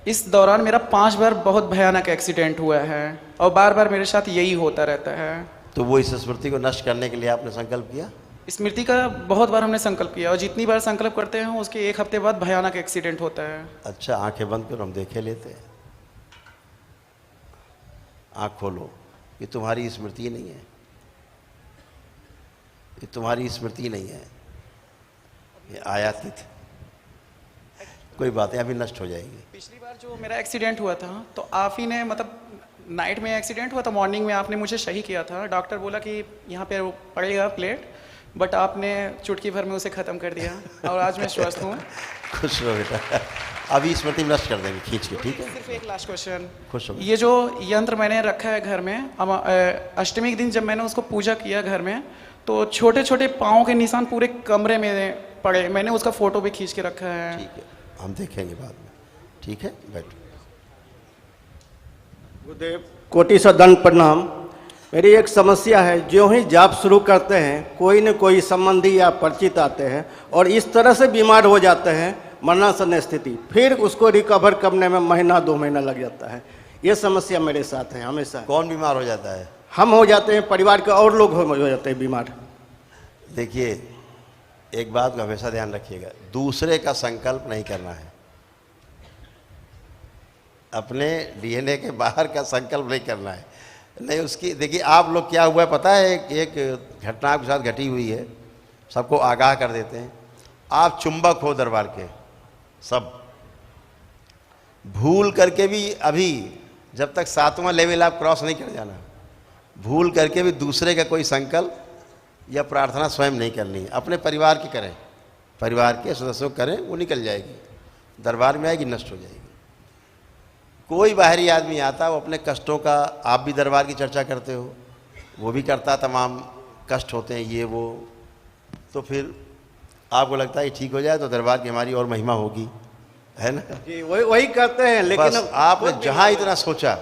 इस दौरान मेरा 5 बार बहुत भयानक एक्सीडेंट हुआ है और बार बार मेरे साथ यही होता रहता है। तो वो इस स्मृति को नष्ट करने के लिए आपने संकल्प किया? स्मृति का बहुत बार हमने संकल्प किया, और जितनी बार संकल्प करते हैं उसके 1 हफ्ते बाद भयानक एक्सीडेंट होता है। अच्छा, आंखें बंद करो, हम देखे लेते हैं। आँख खोलो। ये तुम्हारी स्मृति नहीं है, ये तुम्हारी स्मृति नहीं है, ये आयातित। कोई बात है, अभी नष्ट हो जाएगी। पिछली बार जो मेरा एक्सीडेंट हुआ था, तो आप ही ने, मतलब नाइट में एक्सीडेंट हुआ था, मॉर्निंग में आपने मुझे सही किया था। डॉक्टर बोला कि यहाँ पे पड़ेगा प्लेट, बट आपने चुटकी भर में उसे ख़त्म कर दिया और आज मैं स्वस्थ हूँ। खुश हो बेटा, अभी स्मृति में नष्ट कर देंगे खींच के, ठीक है? सिर्फ एक लास्ट क्वेश्चन। खुश हो। ये जो यंत्र मैंने रखा है घर में, अष्टमी के दिन जब मैंने उसको पूजा किया घर में, तो छोटे छोटे पाँव के निशान पूरे कमरे में पड़े। मैंने उसका फोटो भी खींच के रखा है। ठीक है, हम देखेंगे बाद में। ठीक है, बैठो। गुरुदेव, कोटि सौ दंड प्रणाम। मेरी एक समस्या है, जो ही जाप शुरू करते हैं कोई न कोई संबंधी या परिचित आते हैं और इस तरह से बीमार हो जाते हैं, मरणासन स्थिति, फिर उसको रिकवर करने में महीना 2 महीना लग जाता है। ये समस्या मेरे साथ है हमेशा। कौन बीमार हो जाता है? हम हो जाते हैं, परिवार के और लोग हो जाते हैं बीमार। देखिए, एक बात का हमेशा ध्यान रखिएगा, दूसरे का संकल्प नहीं करना है। अपने डीएनए के बाहर का संकल्प नहीं करना है। नहीं, उसकी देखिए, आप लोग क्या हुआ है पता है? एक घटना आपके साथ घटी हुई है, सबको आगाह कर देते हैं। आप चुंबक हो दरबार के, सब भूल करके भी, अभी जब तक 7वां लेवल आप क्रॉस नहीं कर जाना, भूल करके भी दूसरे का कोई संकल्प या प्रार्थना स्वयं नहीं करनी है। अपने परिवार की करें, परिवार के सदस्यों को करें, वो निकल जाएगी, दरबार में आएगी, नष्ट हो जाएगी। कोई बाहरी आदमी आता, वो अपने कष्टों का, आप भी दरबार की चर्चा करते हो, वो भी करता, तमाम कष्ट होते हैं ये वो, तो फिर आपको लगता है ठीक हो जाए तो दरबार की हमारी और महिमा होगी, है ना? जी वही करते हैं, लेकिन बस आपने जहाँ इतना सोचा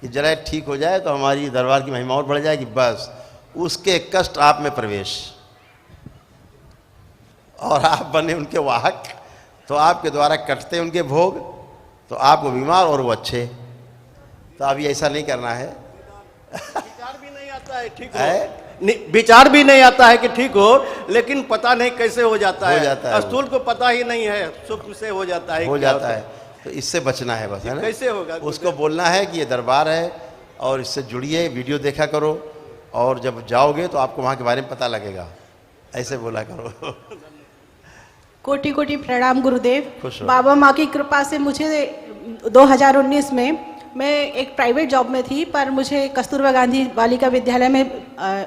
कि जरा ठीक हो जाए तो हमारी दरबार की महिमा और बढ़ जाएगी, बस उसके कष्ट आप में प्रवेश, और आप बने उनके वाहक, तो आपके द्वारा कटते उनके भोग, तो आपको बीमार और वो अच्छे। तो अभी ऐसा नहीं करना है। विचार भी नहीं आता है ठीक हो, विचार भी नहीं आता है कि ठीक हो, लेकिन पता नहीं कैसे हो जाता है। स्थूल को पता ही नहीं है, सूक्ष्म से हो जाता है, हो जाता है। तो इससे बचना है बस, है ना? कैसे होगा? उसको बोलना है कि ये दरबार है और इससे जुड़िए, वीडियो देखा करो, और जब जाओगे तो आपको वहाँ के बारे में पता लगेगा, ऐसे बोला करो। कोटि कोटि प्रणाम गुरुदेव। खुश रहो। बाबा माँ की कृपा से मुझे 2019 में मैं एक प्राइवेट जॉब में थी, पर मुझे कस्तूरबा गांधी बालिका विद्यालय में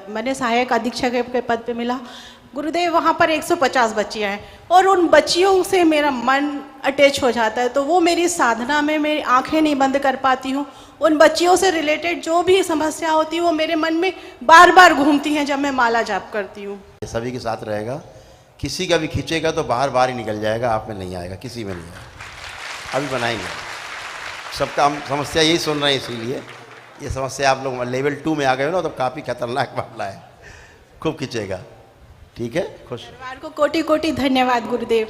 मैंने सहायक अधीक्षक के पद पे मिला। गुरुदेव वहाँ पर 150 बच्चियाँ हैं और उन बच्चियों से मेरा मन अटैच हो जाता है, तो वो मेरी साधना में मेरी आंखें नहीं बंद कर पाती हूँ। उन बच्चियों से रिलेटेड जो भी समस्या होती है वो मेरे मन में बार बार घूमती हैं जब मैं माला जाप करती हूँ। सभी के साथ रहेगा, किसी का भी खींचेगा तो बाहर बाहर ही निकल जाएगा, आप में नहीं आएगा, किसी में नहीं आएगा। अभी बनाएंगे, सबका हम समस्या यही सुन रहे हैं, इसीलिए ये समस्या आप लोग लेवल 2 में आ गए हो ना, तो काफ़ी खतरनाक मामला है, खूब खींचेगा। ठीक है, खुश। परिवार को कोटि कोटि धन्यवाद गुरुदेव।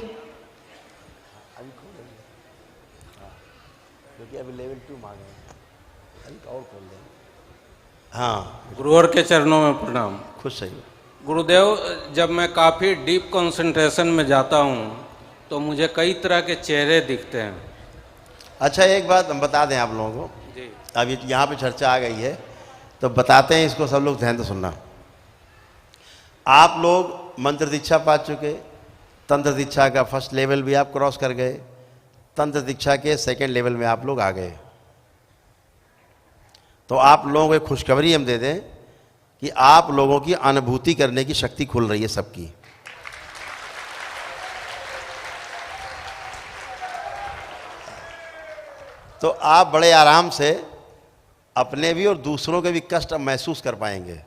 क्योंकि अभी लेवल 2 में आ गए, अभी और खोल दें। हाँ, गुरुवर के चरणों में प्रणाम। खुश सही। गुरुदेव, जब मैं काफ़ी डीप कंसंट्रेशन में जाता हूँ तो मुझे कई तरह के चेहरे दिखते हैं। अच्छा, एक बात हम बता दें आप लोगों को जी। अभी यहाँ पे चर्चा आ गई है तो बताते हैं, इसको सब लोग ध्यान से सुनना। आप लोग मंत्र दीक्षा पा चुके, तंत्र दीक्षा का फर्स्ट लेवल भी आप क्रॉस कर गए, तंत्र दीक्षा के सेकंड लेवल में आप लोग आ गए। तो आप लोगों को एक खुशखबरी हम दे दें कि आप लोगों की अनुभूति करने की शक्ति खुल रही है सबकी। तो आप बड़े आराम से अपने भी और दूसरों के भी कष्ट महसूस कर पाएंगे,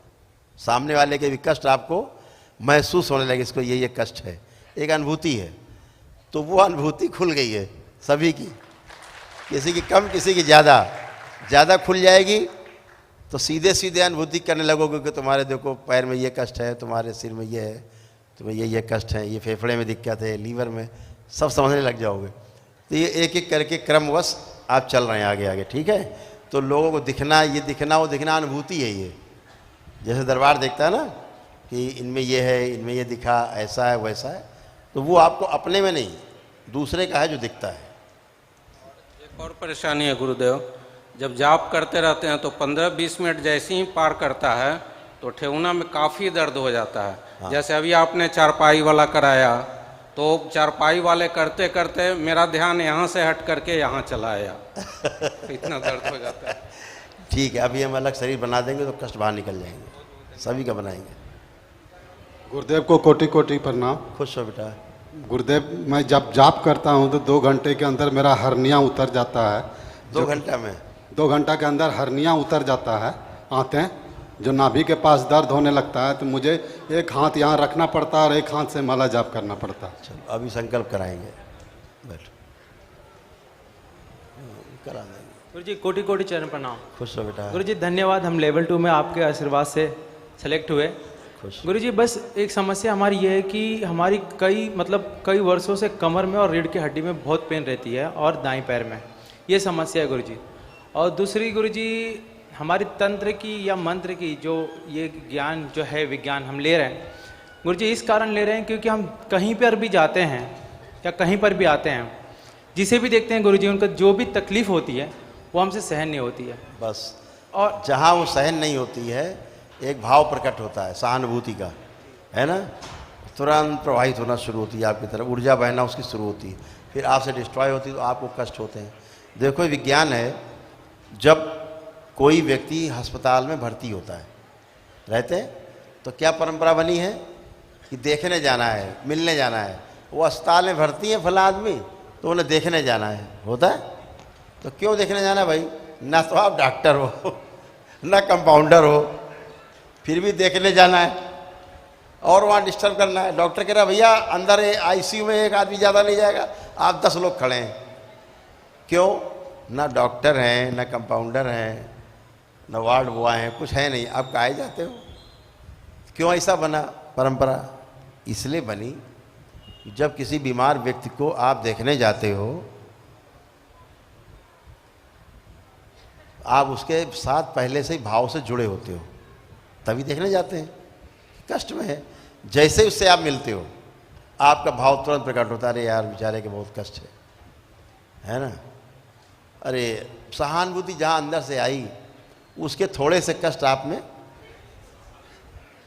सामने वाले के भी कष्ट आपको महसूस होने लगे, इसको ये कष्ट है, एक अनुभूति है। तो वो अनुभूति खुल गई है सभी की, किसी की कम किसी की ज़्यादा खुल जाएगी। तो सीधे सीधे अनुभूति करने लगोगे कि तुम्हारे देखो पैर में ये कष्ट है, तुम्हारे सिर में ये है, तुम्हें ये कष्ट है, ये फेफड़े में दिक्कत है, लीवर में, सब समझने लग जाओगे। तो ये एक एक करके क्रमवश आप चल रहे हैं आगे आगे। ठीक है, तो लोगों को दिखना, ये दिखना, वो दिखना, अनुभूति है ये। जैसे दरबार देखता है ना कि इनमें ये है, इनमें ये दिखा, ऐसा है वैसा है, तो वो आपको अपने में नहीं दूसरे का है जो दिखता है। एक और परेशानी है गुरुदेव, जब जाप करते रहते हैं तो 15-20 मिनट जैसे ही पार करता है तो ठेहुना में काफ़ी दर्द हो जाता है। हाँ। जैसे अभी आपने चारपाई वाला कराया तो चारपाई वाले करते करते मेरा ध्यान यहाँ से हट करके यहाँ चला आया, इतना दर्द हो जाता है। ठीक है, अभी हम अलग शरीर बना देंगे तो कष्ट बाहर निकल जाएंगे, सभी का बनाएंगे। गुरुदेव को कोटि कोटि प्रणाम। खुश हो बेटा। गुरुदेव, मैं जब जाप करता हूँ तो 2 घंटे के अंदर मेरा हर्निया उतर जाता है। 2 घंटा में 2 घंटा के अंदर हर्निया उतर जाता है, आते जो नाभि के पास दर्द होने लगता है, तो मुझे एक हाथ यहाँ रखना पड़ता है और एक हाथ से माला जाप करना पड़ता है। चलो अभी संकल्प कराएंगे, बैठो, करा देंगे। गुरु जी कोटि कोटि चरण प्रणाम। खुश हो बेटा। गुरु जी धन्यवाद, हम लेवल 2 में आपके आशीर्वाद से सेलेक्ट हुए। गुरु जी बस एक समस्या हमारी ये है कि हमारी कई वर्षों से कमर में और रीढ़ की हड्डी में बहुत पेन रहती है और दाएं पैर में, ये समस्या है गुरु जी। और दूसरी गुरु जी, हमारी तंत्र की या मंत्र की जो ये ज्ञान जो है विज्ञान हम ले रहे हैं गुरु जी, इस कारण ले रहे हैं क्योंकि हम कहीं पर भी जाते हैं या कहीं पर भी आते हैं, जिसे भी देखते हैं गुरु जी, उनका जो भी तकलीफ होती है वो हमसे सहन नहीं होती है। बस, और जहाँ वो सहन नहीं होती है एक भाव प्रकट होता है सहानुभूति का, है ना, तुरंत प्रवाहित होना शुरू होती है आपकी तरफ, ऊर्जा बहना उसकी शुरू होती है, फिर आपसे डिस्ट्रॉय होती है तो आपको कष्ट होते हैं। देखो विज्ञान है, जब कोई व्यक्ति अस्पताल में भर्ती होता है रहते हैं तो क्या परंपरा बनी है कि देखने जाना है, मिलने जाना है। वो अस्पताल में भर्ती है फला आदमी तो उन्हें देखने जाना है, होता है। तो क्यों देखने जाना है भाई, ना तो आप डॉक्टर हो ना कंपाउंडर हो, फिर भी देखने जाना है और वहाँ डिस्टर्ब करना है। डॉक्टर कह रहा भैया अंदर आईसीयू में एक आदमी ज़्यादा नहीं जाएगा, आप 10 लोग खड़े हैं। क्यों? ना डॉक्टर हैं, ना कंपाउंडर हैं, ना वार्ड बॉय हैं, कुछ है नहीं, आप काहे जाते हो? क्यों ऐसा बना परंपरा? इसलिए बनी जब किसी बीमार व्यक्ति को आप देखने जाते हो, आप उसके साथ पहले से ही भाव से जुड़े होते हो, तभी देखने जाते हैं। कष्ट में है, जैसे ही उससे आप मिलते हो आपका भाव तुरंत प्रकट होता है, अरे यार बेचारे के बहुत कष्ट है ना। अरे सहानुभूति जहाँ अंदर से आई, उसके थोड़े से कष्ट आप में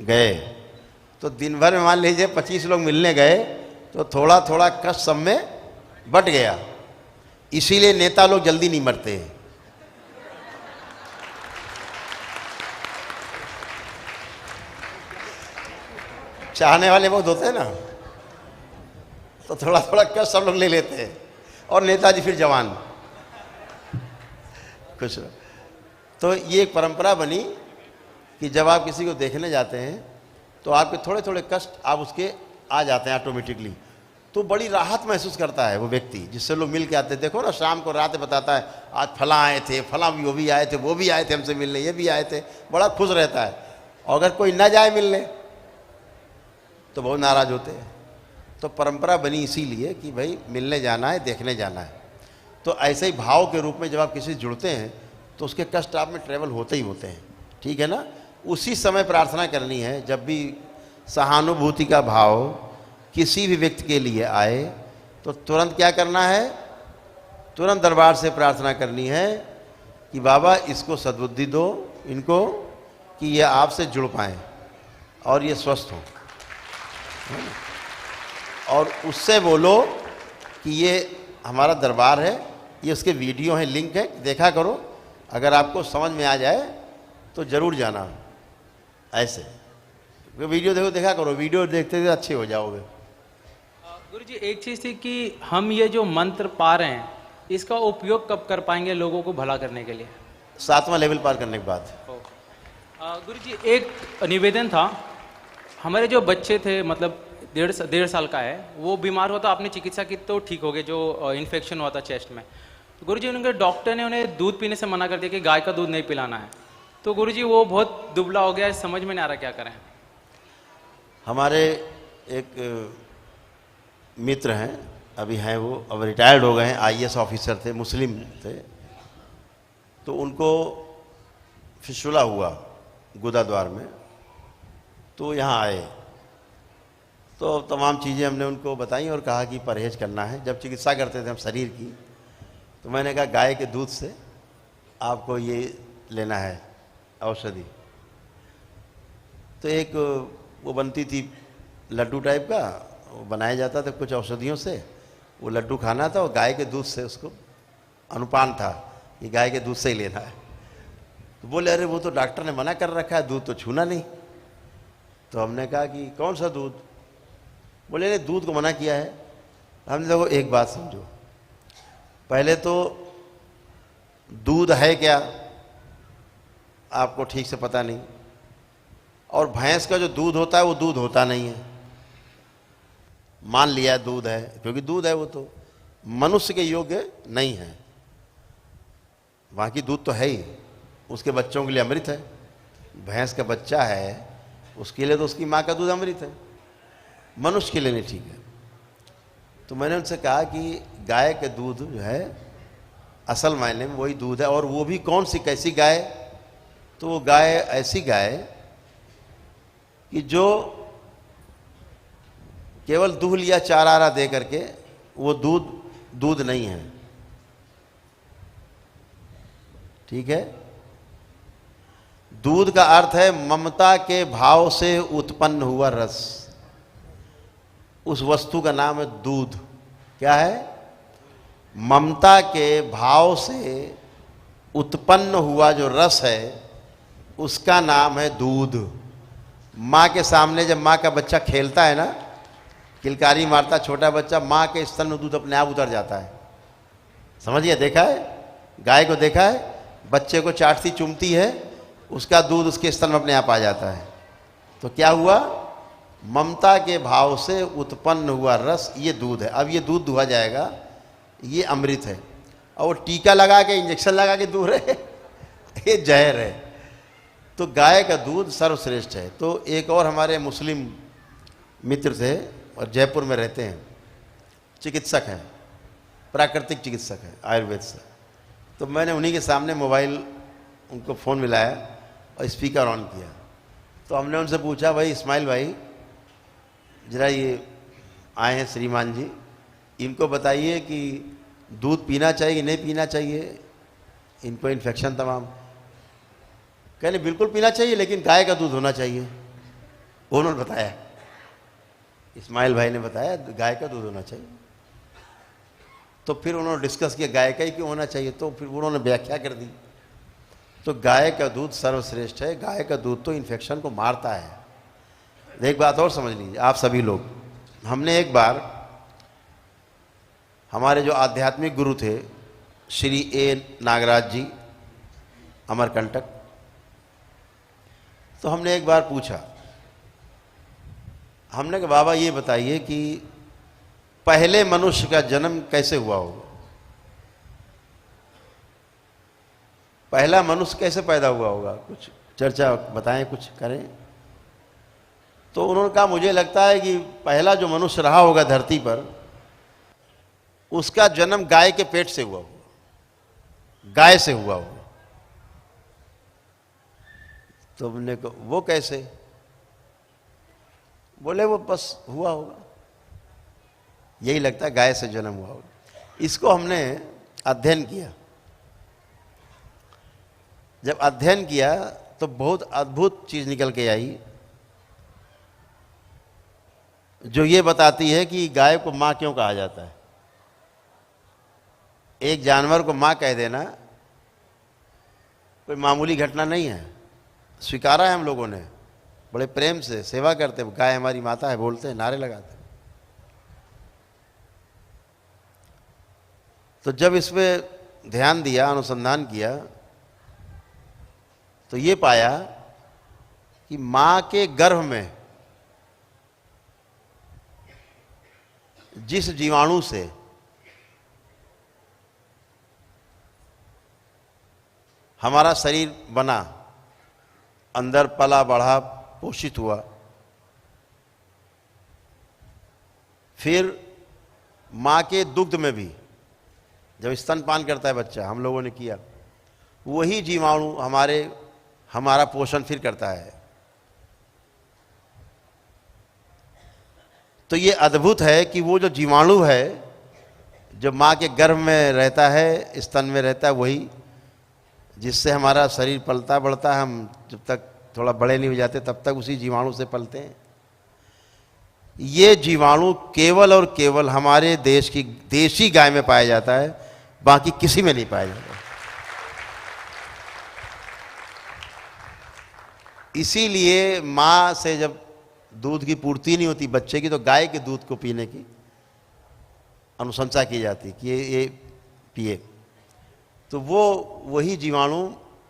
गए, तो दिन भर में मान लीजिए 25 लोग मिलने गए तो थोड़ा थोड़ा कष्ट सब में बट गया। इसीलिए नेता लोग जल्दी नहीं मरते हैं। चाहने वाले बहुत होते हैं ना, तो थोड़ा थोड़ा कष्ट सब लोग ले लेते हैं और नेताजी फिर जवान खुश। तो ये एक परंपरा बनी कि जब आप किसी को देखने जाते हैं तो आपके थोड़े थोड़े कष्ट आप उसके आ जाते हैं ऑटोमेटिकली, तो बड़ी राहत महसूस करता है वो व्यक्ति जिससे लोग मिल के आते हैं। देखो ना, शाम को रात बताता है आज फलां आए थे, फलां भी, वो भी आए थे, वो भी आए थे हमसे मिलने, ये भी आए थे, बड़ा खुश रहता है। और अगर कोई ना जाए मिलने तो बहुत नाराज़ होते हैं। तो परंपरा बनी इसीलिए कि भाई मिलने जाना है, देखने जाना है। तो ऐसे ही भाव के रूप में जब आप किसी से जुड़ते हैं तो उसके कष्ट आप में ट्रेवल होते ही होते हैं, ठीक है ना। उसी समय प्रार्थना करनी है, जब भी सहानुभूति का भाव किसी भी व्यक्ति के लिए आए तो तुरंत क्या करना है, तुरंत दरबार से प्रार्थना करनी है कि बाबा इसको सद्बुद्धि दो, इनको, कि ये आपसे जुड़ पाएँ और ये स्वस्थ हों। और उससे बोलो कि ये हमारा दरबार है, ये उसके वीडियो हैं, लिंक है, देखा करो, अगर आपको समझ में आ जाए तो ज़रूर जाना। ऐसे वीडियो देखो, देखा करो, वीडियो देखते हुए अच्छे हो जाओगे। गुरुजी एक चीज़ थी कि हम ये जो मंत्र पा रहे हैं इसका उपयोग कब कर पाएंगे लोगों को भला करने के लिए? 7वां लेवल पार करने के बाद। गुरुजी एक निवेदन था, हमारे जो बच्चे थे, मतलब 1.5 साल का है, वो बीमार हुआ था, आपने चिकित्सा की तो ठीक हो गए, जो इन्फेक्शन हुआ था चेस्ट में। तो गुरुजी उनके डॉक्टर ने उन्हें दूध पीने से मना कर दिया कि गाय का दूध नहीं पिलाना है। तो गुरुजी वो बहुत दुबला हो गया, समझ में नहीं आ रहा क्या करें। हमारे एक मित्र हैं, अभी हैं वो, अब रिटायर्ड हो गए हैं, IAS ऑफिसर थे, मुस्लिम थे। तो उनको फिशुला हुआ गुदाद्वार में, तो यहाँ आए, तो तमाम चीज़ें हमने उनको बताई और कहा कि परहेज करना है। जब चिकित्सा करते थे हम शरीर की, तो मैंने कहा गाय के दूध से आपको ये लेना है औषधि। तो एक वो बनती थी लड्डू टाइप का, वो बनाया जाता था कुछ औषधियों से, वो लड्डू खाना था और गाय के दूध से, उसको अनुपान था कि गाय के दूध से ही लेना है। तो बोले अरे वो तो डॉक्टर ने मना कर रखा है, दूध तो छूना नहीं। तो हमने कहा कि कौन सा दूध? बोले नहीं, दूध को मना किया है। हमने देखो एक बात समझो, पहले तो दूध है क्या आपको ठीक से पता नहीं, और भैंस का जो दूध होता है वो दूध होता नहीं है। मान लिया दूध है क्योंकि दूध है, वो तो मनुष्य के योग्य नहीं है। बाकी दूध तो है ही, उसके बच्चों के लिए अमृत है। भैंस का बच्चा है उसके लिए तो उसकी माँ का दूध अमृत है, मनुष्य के लिए नहीं ठीक है। तो मैंने उनसे कहा कि गाय के दूध जो है असल मायने में वही दूध है, और वो भी कौन सी कैसी गाय? तो वो गाय ऐसी गाय कि जो केवल दूध या चारा दे करके, वो दूध नहीं है, ठीक है। दूध का अर्थ है ममता के भाव से उत्पन्न हुआ रस, उस वस्तु का नाम है दूध। क्या है? ममता के भाव से उत्पन्न हुआ जो रस है उसका नाम है दूध। माँ के सामने जब माँ का बच्चा खेलता है ना, किलकारी मारता छोटा बच्चा, माँ के स्तन में दूध अपने आप उतर जाता है। समझिए, देखा है? गाय को देखा है? बच्चे को चाटती चूमती है उसका दूध उसके स्तन में अपने आप आ जाता है। तो क्या हुआ, ममता के भाव से उत्पन्न हुआ रस ये दूध है। अब ये दूध दुहा जाएगा, ये अमृत है। और वो टीका लगा के, इंजेक्शन लगा के दूध है ये जहर है। तो गाय का दूध सर्वश्रेष्ठ है। तो एक और हमारे मुस्लिम मित्र थे और जयपुर में रहते हैं, चिकित्सक हैं, प्राकृतिक चिकित्सक हैं आयुर्वेद से। तो मैंने उन्हीं के सामने मोबाइल उनको फ़ोन मिलाया और स्पीकर ऑन किया। तो हमने उनसे पूछा, भाई इस्माइल भाई ज़रा ये आए हैं श्रीमान जी, इनको बताइए कि दूध पीना चाहिए कि नहीं पीना चाहिए, इनको इन्फेक्शन तमाम। कहने बिल्कुल पीना चाहिए, लेकिन गाय का दूध होना चाहिए। उन्होंने बताया, इस्माइल भाई ने बताया गाय का दूध होना चाहिए। तो फिर उन्होंने डिस्कस किया गाय का ही क्यों होना चाहिए, तो फिर उन्होंने व्याख्या कर दी। तो गाय का दूध सर्वश्रेष्ठ है। गाय का दूध तो इन्फेक्शन को मारता है। एक बात और समझ लीजिए आप सभी लोग, हमने एक बार हमारे जो आध्यात्मिक गुरु थे श्री ए नागराज जी अमरकंटक, तो हमने एक बार पूछा, हमने कहा बाबा ये बताइए कि पहले मनुष्य का जन्म कैसे हुआ होगा, पहला मनुष्य कैसे पैदा हुआ होगा, कुछ चर्चा बताएं, कुछ करें। तो उन्होंने कहा मुझे लगता है कि पहला जो मनुष्य रहा होगा धरती पर, उसका जन्म गाय के पेट से हुआ होगा, गाय से हुआ होगा। तो हमने कहा वो कैसे, बोले वो बस हुआ होगा, यही लगता है गाय से जन्म हुआ होगा। इसको हमने अध्ययन किया। जब अध्ययन किया तो बहुत अद्भुत चीज निकल के आई, जो ये बताती है कि गाय को मां क्यों कहा जाता है। एक जानवर को मां कह देना कोई मामूली घटना नहीं है, स्वीकारा है हम लोगों ने, बड़े प्रेम से सेवा करते, गाय हमारी माता है बोलते हैं, नारे लगाते। तो जब इस पे ध्यान दिया, अनुसंधान किया, तो ये पाया कि मां के गर्भ में जिस जीवाणु से हमारा शरीर बना, अंदर पला बढ़ा पोषित हुआ, फिर मां के दुग्ध में भी जब स्तनपान करता है बच्चा, हम लोगों ने किया, वही जीवाणु हमारा पोषण फिर करता है। तो ये अद्भुत है कि वो जो जीवाणु है जो माँ के गर्भ में रहता है, स्तन में रहता है, वही जिससे हमारा शरीर पलता बढ़ता है, हम जब तक थोड़ा बड़े नहीं हो जाते तब तक उसी जीवाणु से पलते हैं। ये जीवाणु केवल और केवल हमारे देश की देशी गाय में पाया जाता है, बाकी किसी में नहीं पाया जाता। इसीलिए माँ से जब दूध की पूर्ति नहीं होती बच्चे की, तो गाय के दूध को पीने की अनुशंसा की जाती कि ये पिए। तो वो वही जीवाणु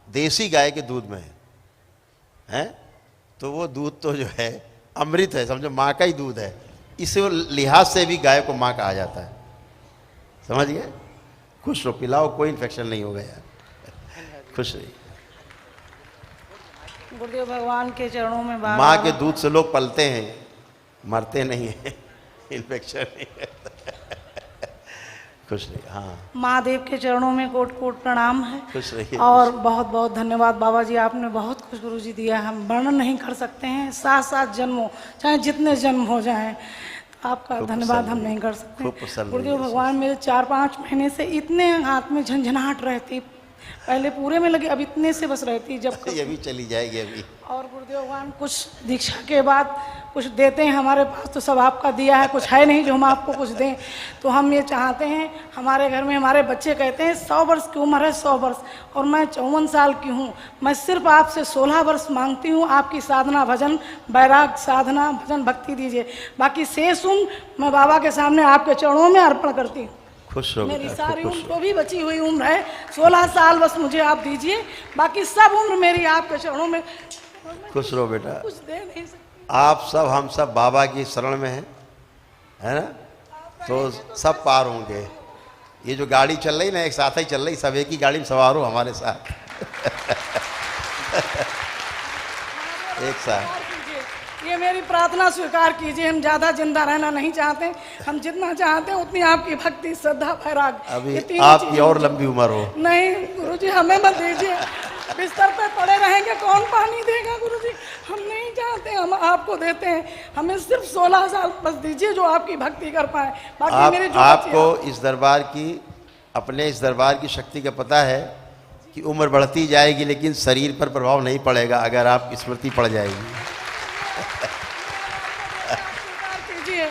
देसी गाय के दूध में है, तो वो दूध तो जो है अमृत है, समझो माँ का ही दूध है। इस लिहाज से भी गाय को माँ कहा जाता है, समझ गए। खुश रहो, पिलाओ, कोई इन्फेक्शन नहीं होगा यार, खुश रहिए। गुरुदेव भगवान के चरणों में माँ के दूध से लोग पलते हैं, मरते नहीं है, इन्फेक्शन नहीं रहता। खुश रहिए। हाँ, महादेव के चरणों में कोट कोट प्रणाम है। खुश रहिए। और बहुत बहुत धन्यवाद बाबा जी, आपने बहुत कुछ गुरु जी दिया, हम वर्णन नहीं कर सकते हैं। 7-7 जन्मों, चाहे जितने जन्म हो जाएं, तो आपका धन्यवाद हम नहीं कर सकते। गुरुदेव भगवान मेरे 4-5 महीने से इतने हाथ में झंझनाहट रहती, पहले पूरे में लगे, अब इतने से बस रहती जब ये भी चली जाएगी अभी। और गुरुदेव भगवान कुछ दीक्षा के बाद कुछ देते हैं, हमारे पास तो सब आपका दिया है, कुछ है नहीं जो हम आपको कुछ दें। तो हम ये चाहते हैं, हमारे घर में हमारे बच्चे कहते हैं 100 वर्ष की उम्र है, 100 वर्ष, और मैं 54 साल की हूँ। मैं सिर्फ आपसे 16 वर्ष मांगती हूँ, आपकी साधना भजन वैराग साधना भजन भक्ति दीजिए, बाकी शेष मैं बाबा के सामने आपके चरणों में अर्पण करती हूँ। खुश रहो मेरी बेटा, सारी खुश उम्र को भी बची हुई उम्र है, 16 साल बस मुझे आप दीजिए, बाकी सब उम्र मेरी आपके चरणों में। खुश रहो बेटा। कुछ दे नहीं सकती। आप सब हम सब बाबा की शरण में हैं, है ना, तो सब पार होंगे। ये जो गाड़ी चल रही ना, एक साथ ही चल रही, सब एक ही गाड़ी में सवार हो हमारे साथ। एक साथ। ये मेरी प्रार्थना स्वीकार कीजिए, हम ज़्यादा जिंदा रहना नहीं चाहते, हम जितना चाहते हैं उतनी आपकी भक्ति, श्रद्धा, वैराग, अभी ये तीनों आपकी चीजें और मुझे- लंबी उम्र हो। नहीं गुरुजी, हमें मत दीजिए, बिस्तर पे पड़े रहेंगे, कौन पानी देगा गुरुजी, हम नहीं चाहते, हम आपको देते हैं, हमें सिर्फ 16 साल बस दीजिए जो आपकी भक्ति कर पाए, बाकी मेरी जो आपको इस दरबार की, अपने इस दरबार की शक्ति का पता है कि उम्र बढ़ती जाएगी लेकिन शरीर पर प्रभाव नहीं पड़ेगा अगर आप स्मृति पड़ जाएगी। कीजिए,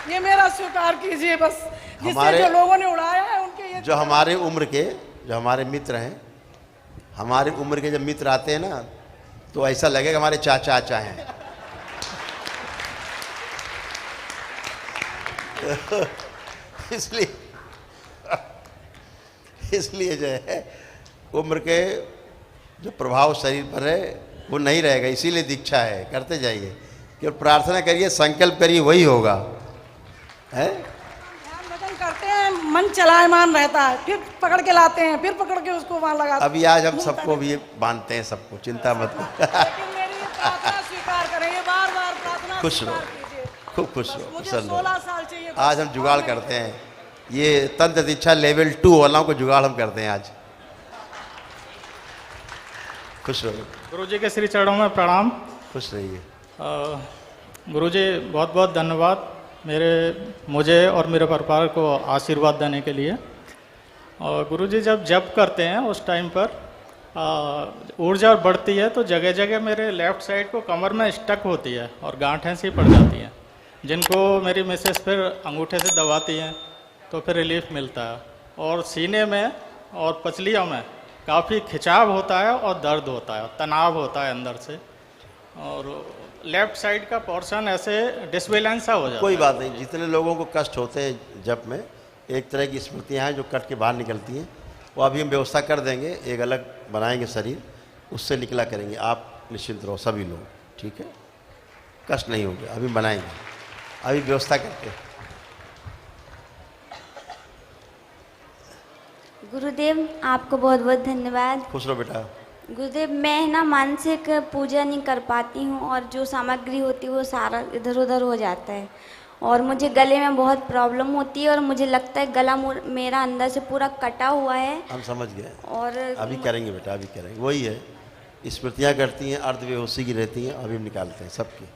ये मेरा स्वीकार कीजिए बस, जिससे हमारे- जो लोगों ने उड़ाया है उनके ये जो हमारे उम्र के, जो हमारे मित्र हैं, हमारे उम्र के जब मित्र आते हैं ना, तो ऐसा लगेगा हमारे चाचा हैं। इसलिए जो है उम्र के जो प्रभाव शरीर पर है वो नहीं रहेगा, इसीलिए दीक्षा है। करते जाइए, केवल प्रार्थना करिए, संकल्प करिए, वही होगा, है। भजन करते हैं, मन चलायमान रहता है, फिर पकड़ के लाते हैं, फिर पकड़ के उसको वहां लगाते हैं। अभी आज हम सबको भी बांधते हैं, सबको, चिंता मत करो। प्रार्थना स्वीकार करें, ये बार बार प्रार्थना खुश रहो, स्वीकार कीजिए। खूब खुश रहो, मुझे प्रसन्न 16 रहो। साल चाहिए। आज हम जुगाड़ करते हैं, ये तंत्र दीक्षा लेवल 2 वालों को जुगाड़ हम करते हैं आज। खुश रहो। गुरु जी के श्री चरणों में प्रणाम। खुश रहिए। गुरु जी बहुत बहुत धन्यवाद मुझे और मेरे परिवार को आशीर्वाद देने के लिए। और गुरु जी जब जप करते हैं उस टाइम पर ऊर्जा बढ़ती है, तो जगह जगह मेरे लेफ़्ट साइड को कमर में स्टक होती है और गांठें सी पड़ जाती हैं, जिनको मेरी मिसेस फिर अंगूठे से दबाती हैं तो फिर रिलीफ मिलता है। और सीने में और पसलियों में काफ़ी खिंचाव होता है और दर्द होता है, तनाव होता है अंदर से, और लेफ्ट साइड का पोर्शन ऐसे डिसबैलेंस सा हो जाता है। कोई बात नहीं, जितने लोगों को कष्ट होते हैं जप में, एक तरह की स्मृतियाँ हैं जो कट के बाहर निकलती हैं, वो अभी हम व्यवस्था कर देंगे, एक अलग बनाएंगे शरीर, उससे निकला करेंगे। आप निश्चिंत रहो, सभी लोग, ठीक है, कष्ट नहीं होंगे, अभी बनाएंगे, अभी व्यवस्था करते हैं। गुरुदेव आपको बहुत बहुत धन्यवाद। खुश रहो बेटा। गुरुदेव मैं ना मानसिक पूजा नहीं कर पाती हूँ, और जो सामग्री होती है वो सारा इधर उधर हो जाता है, और मुझे गले में बहुत प्रॉब्लम होती है, और मुझे लगता है गला मेरा अंदर से पूरा कटा हुआ है। हम समझ गए, और अभी करेंगे बेटा, अभी करेंगे। वही है, स्मृतियाँ करती हैं, अर्धबेहोशी की रहती हैं, अभी हम निकालते हैं सबकी,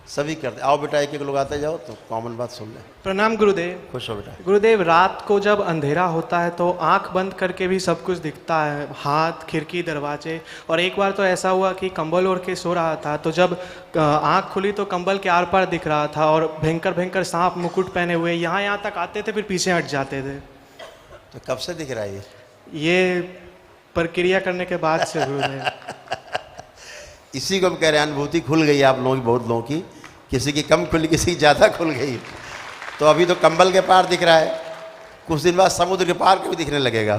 सभी करते हैं। आओ बेटा, एक एक लोग आते जाओ तो कॉमन बात सुन लें। प्रणाम गुरुदेव। खुश हो बेटा। गुरुदेव रात को जब अंधेरा होता है तो आंख बंद करके भी सब कुछ दिखता है, हाथ, खिड़की, दरवाजे, और एक बार तो ऐसा हुआ कि कंबल ओढ़ के सो रहा था, तो जब आंख खुली तो कंबल के आर पार दिख रहा था, और भयंकर भयंकर सांप मुकुट पहने हुए यहाँ तक आते थे, फिर पीछे हट जाते थे। तो कब से दिख रहा है ये प्रक्रिया करने के बाद से गुरुदेव। इसी को हम कह रहे हैं, अनुभूति खुल गई आप लोगों की, बहुत लोगों की, किसी की कम खुली, किसी की ज़्यादा खुल गई। तो अभी तो कंबल के पार दिख रहा है, कुछ दिन बाद समुद्र के पार को भी दिखने लगेगा।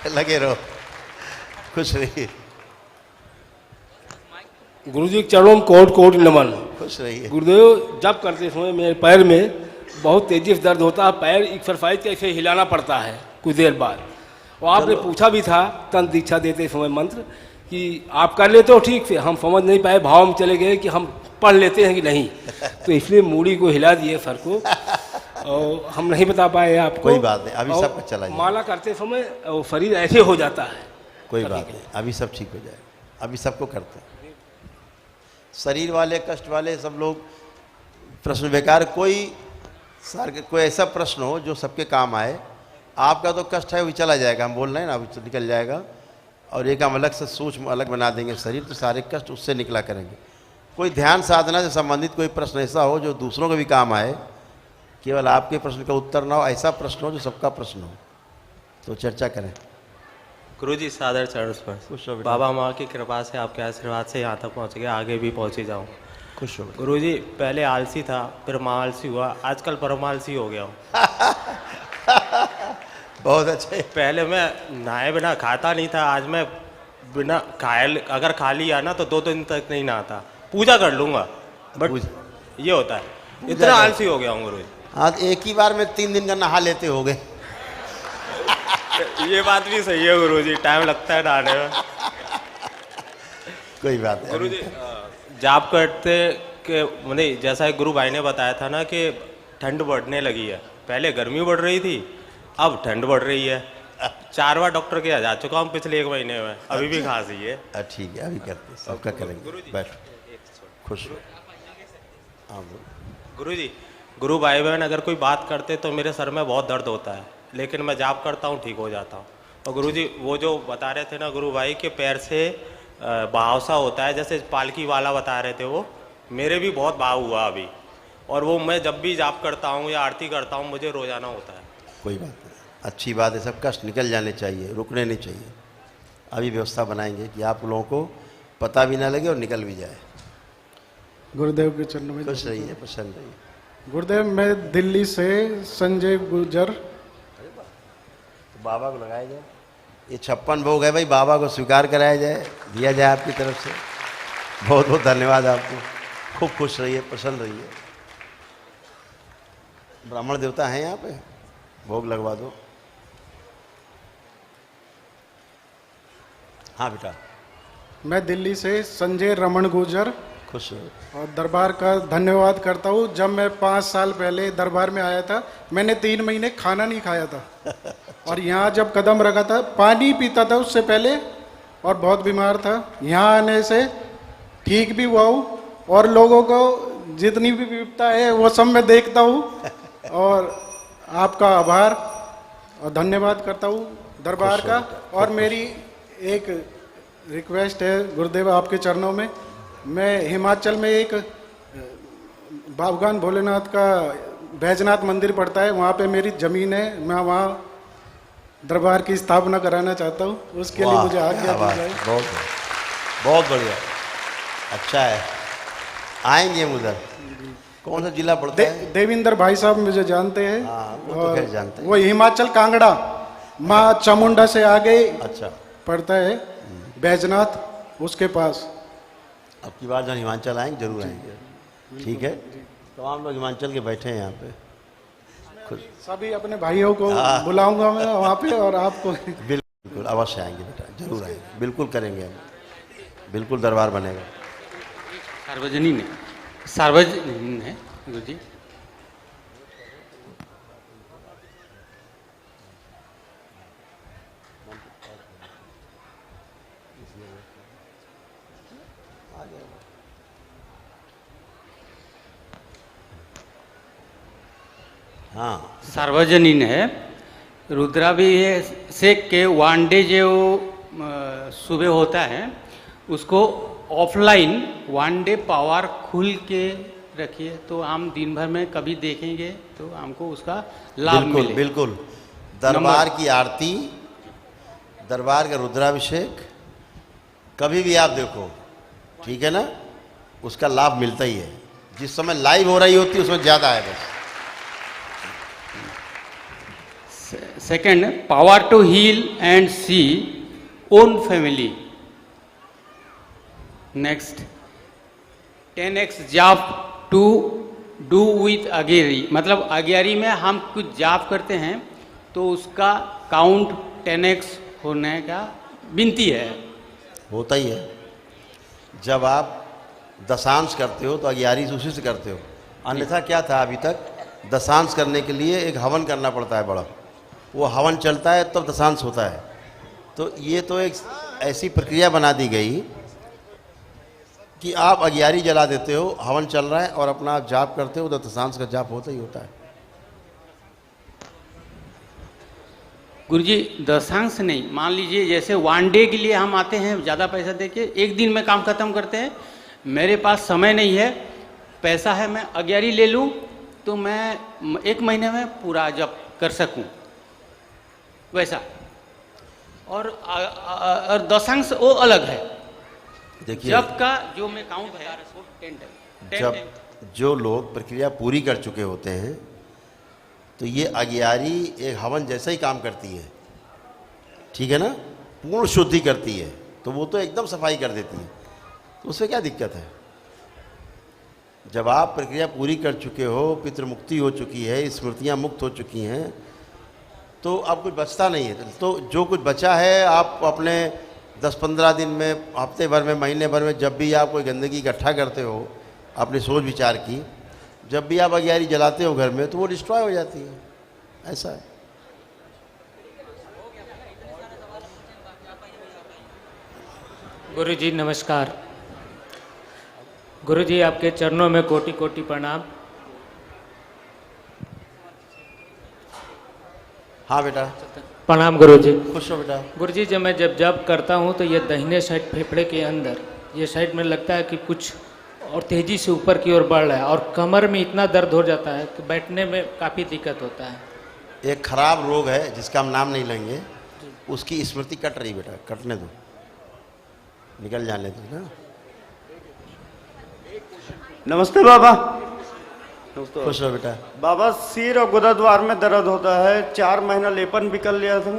लगे रहो, खुश रहिए। गुरुजी के चरणों में कोट कोट नमन। खुश रहिए। गुरुदेव जब करते समय मेरे पैर में बहुत तेजी से दर्द होता है, पैर एक्सरसाइज कैसे हिलाना पड़ता है कुछ देर बाद। और आपने पूछा भी था तंत्र दीक्षा देते समय मंत्र कि आप कर लेते हो ठीक से, हम समझ नहीं पाए, भाव में चले गए कि हम पढ़ लेते हैं कि नहीं, तो इसलिए मूड़ी को हिला दिए सर को, और हम नहीं बता पाए आपको। कोई बात नहीं, अभी सब चला जाएगा। माला करते समय शरीर ऐसे हो जाता है। कोई बात नहीं, अभी सब ठीक हो जाएगा, अभी सबको करते हैं। शरीर वाले, कष्ट वाले सब लोग, प्रश्न बेकार, कोई ऐसा प्रश्न हो जो सबके काम आए। आपका तो कष्ट है, वो चला जाएगा, हम बोल रहे हैं ना, अभी तो निकल जाएगा, और एक हम अलग से सूक्ष्म अलग बना देंगे शरीर, तो सारे कष्ट उससे निकला करेंगे। कोई ध्यान साधना से संबंधित कोई प्रश्न ऐसा हो जो दूसरों को भी काम आए, केवल आपके प्रश्न का उत्तर ना हो, ऐसा प्रश्न हो जो सबका प्रश्न हो, तो चर्चा करें। गुरुजी सादर चरण स्पर्श। बाबा माँ की कृपा से, आपके आशीर्वाद से यहाँ तक पहुँच गया, आगे भी पहुँच ही जाऊँ। खुश हो। गुरुजी पहले आलसी था, फिर माँ आलसी हुआ, आजकल परम आलसी हो गया हूँ। बहुत अच्छे। पहले मैं नहाए बिना खाता नहीं था, आज मैं बिना खाए अगर खा लिया ना तो 2 दिन तक नहीं नहाता। पूजा कर लूंगा बट ये होता है, इतना आलसी हो गया हूँ गुरु। आज एक ही बार में 3 दिन का नहा लेते हो गए। ये बात भी सही है गुरुजी, टाइम लगता है नहाने में। कोई बात नहीं गुरुजी, जाप करते के मैंने जैसा एक गुरु भाई ने बताया था ना कि ठंड बढ़ने लगी है, पहले गर्मी बढ़ रही थी अब ठंड बढ़ रही है। 4 बार डॉक्टर के यहाँ जा चुका हूँ पिछले 1 महीने में, अभी भी खांसी है। ठीक है, अभी करते सबका करेंगे। बैठ, खुश हो। हाँ गुरुजी, गुरु भाई बहन अगर कोई बात करते तो मेरे सर में बहुत दर्द होता है, लेकिन मैं जाप करता हूँ ठीक हो जाता हूँ। और गुरुजी वो जो बता रहे थे ना गुरु भाई के पैर से बहाव सा होता है, जैसे पालकी वाला बता रहे थे, वो मेरे भी बहुत बहाव हुआ अभी, और वो मैं जब भी जाप करता हूँ या आरती करता हूँ मुझे रोजाना होता है। कोई बात नहीं, अच्छी बात है, सब कष्ट निकल जाने चाहिए, रुकने नहीं चाहिए। अभी व्यवस्था बनाएंगे कि आप लोगों को पता भी ना लगे और निकल भी जाए। गुरुदेव के चरणों में खुश रहिए, प्रसन्न रहिए। गुरुदेव, मैं दिल्ली से संजय गुर्जर। तो बाबा को लगाया जाए, ये 56 भोग है भाई, बाबा को स्वीकार कराया जाए, दिया जाए आपकी तरफ से। बहुत बहुत धन्यवाद आपको, खूब खुश रहिए, प्रसन्न रहिए। ब्राह्मण देवता हैं यहाँ पे, भोग लगवा दो। हाँ बेटा। मैं दिल्ली से संजय रमन गुर्जर। खुश हो। और दरबार का धन्यवाद करता हूँ। जब मैं 5 साल पहले दरबार में आया था, मैंने 3 महीने खाना नहीं खाया था और यहाँ जब कदम रखा था, पानी पीता था उससे पहले और बहुत बीमार था। यहाँ आने से ठीक भी हुआ हूँ और लोगों को जितनी भी विपदा है वो सब मैं देखता हूँ और आपका आभार और धन्यवाद करता हूँ दरबार का। और मेरी एक रिक्वेस्ट है गुरुदेव आपके चरणों में, मैं हिमाचल में एक भगवान भोलेनाथ का बैजनाथ मंदिर पड़ता है, वहाँ पे मेरी ज़मीन है, मैं वहाँ दरबार की स्थापना कराना चाहता हूँ, उसके लिए मुझे आज्ञा दी जाए। बहुत बहुत बढ़िया, अच्छा है, आएंगे हम उधर। कौन सा जिला पड़ता है? देविंदर भाई साहब मुझे जानते हैं। वो तो खैर जानते हैं। वो हिमाचल कांगड़ा माँ चामुंडा से आगे अच्छा पड़ता है, बैजनाथ, उसके पास। अब की बार जब हिमाचल आएंगे जरूर आएंगे, ठीक है। तमाम लोग हिमाचल के बैठे हैं यहाँ पे, सभी अपने भाइयों को बुलाऊंगा मैं वहाँ पे और आपको। बिल्कुल अवश्य आएंगे बेटा, जरूर आएंगे, बिल्कुल करेंगे हम, बिल्कुल दरबार बनेगा। सार्वजनिक है गुरु जी। हाँ, सार्वजनिक है। रुद्रा भी से के वानडे जो सुबह होता है उसको ऑफलाइन 1 डे पावर खुल के रखिए, तो हम दिन भर में कभी देखेंगे तो हमको उसका लाभ मिले। बिल्कुल, दरबार की आरती, दरबार का रुद्राभिषेक कभी भी आप देखो, ठीक है ना, उसका लाभ मिलता ही है। जिस समय लाइव हो रही होती है उसमें ज़्यादा है। बस second, power to heal and see own family. Next, 10x जाप टू डू विथ अगेरी, मतलब अगेरी में हम कुछ जाप करते हैं तो उसका काउंट 10x होने का विनती है। होता ही है। जब आप दशांश करते हो तो 11 उसी से करते हो, अन्यथा क्या था अभी तक, दशांश करने के लिए एक हवन करना पड़ता है बड़ा, वो हवन चलता है तब दशांश होता है। तो ये तो एक ऐसी प्रक्रिया बना दी गई कि आप 11 जला देते हो, हवन चल रहा है और अपना आप जाप करते हो, तो दशांश का जाप होता ही होता है। गुरुजी, दशांश नहीं, मान लीजिए जैसे 1 डे के लिए हम आते हैं, ज़्यादा पैसा देके 1 दिन में काम खत्म करते हैं, मेरे पास समय नहीं है, पैसा है, मैं 11 ले लूँ तो मैं 1 महीने में पूरा जप कर सकूँ, वैसा। और दशांश वो अलग है। देखिए, जब का जो मैं काउंट है वो 10 जब जो लोग प्रक्रिया पूरी कर चुके होते हैं तो ये अगियारी एक हवन जैसा ही काम करती है, ठीक है ना, पूर्ण शुद्धि करती है, तो वो तो एकदम सफाई कर देती है, तो उससे क्या दिक्कत है। जब आप प्रक्रिया पूरी कर चुके हो, पितृमुक्ति हो चुकी है, स्मृतियाँ मुक्त हो चुकी हैं, तो अब कुछ बचता नहीं है। तो जो कुछ बचा है आप अपने 10-15 दिन में, हफ्ते भर में, महीने भर में, जब भी आप कोई गंदगी इकट्ठा करते हो अपने सोच विचार की, जब भी आप अगियारी जलाते हो घर में, तो वो डिस्ट्रॉय हो जाती है। ऐसा है। गुरु जी नमस्कार। गुरु जी आपके चरणों में कोटि कोटि प्रणाम। हाँ बेटा प्रणाम गुरु जी। खुश हो बेटा। गुरु जी जब मैं जब करता हूँ तो ये दाहिने साइड फेफड़े के अंदर ये साइड में लगता है कि कुछ और तेज़ी से ऊपर की ओर बढ़ रहा है, और कमर में इतना दर्द हो जाता है कि बैठने में काफ़ी दिक्कत होता है। एक खराब रोग है जिसका हम नाम नहीं लेंगे, उसकी स्मृति कट रही बेटा, कटने दो, निकल जाने दो ना। नमस्ते बाबा। नमस्ते। खुश रहो बेटा। बाबा सिर और गुरुद्वार में दर्द होता है, 4 महीना लेपन भी कर लिया था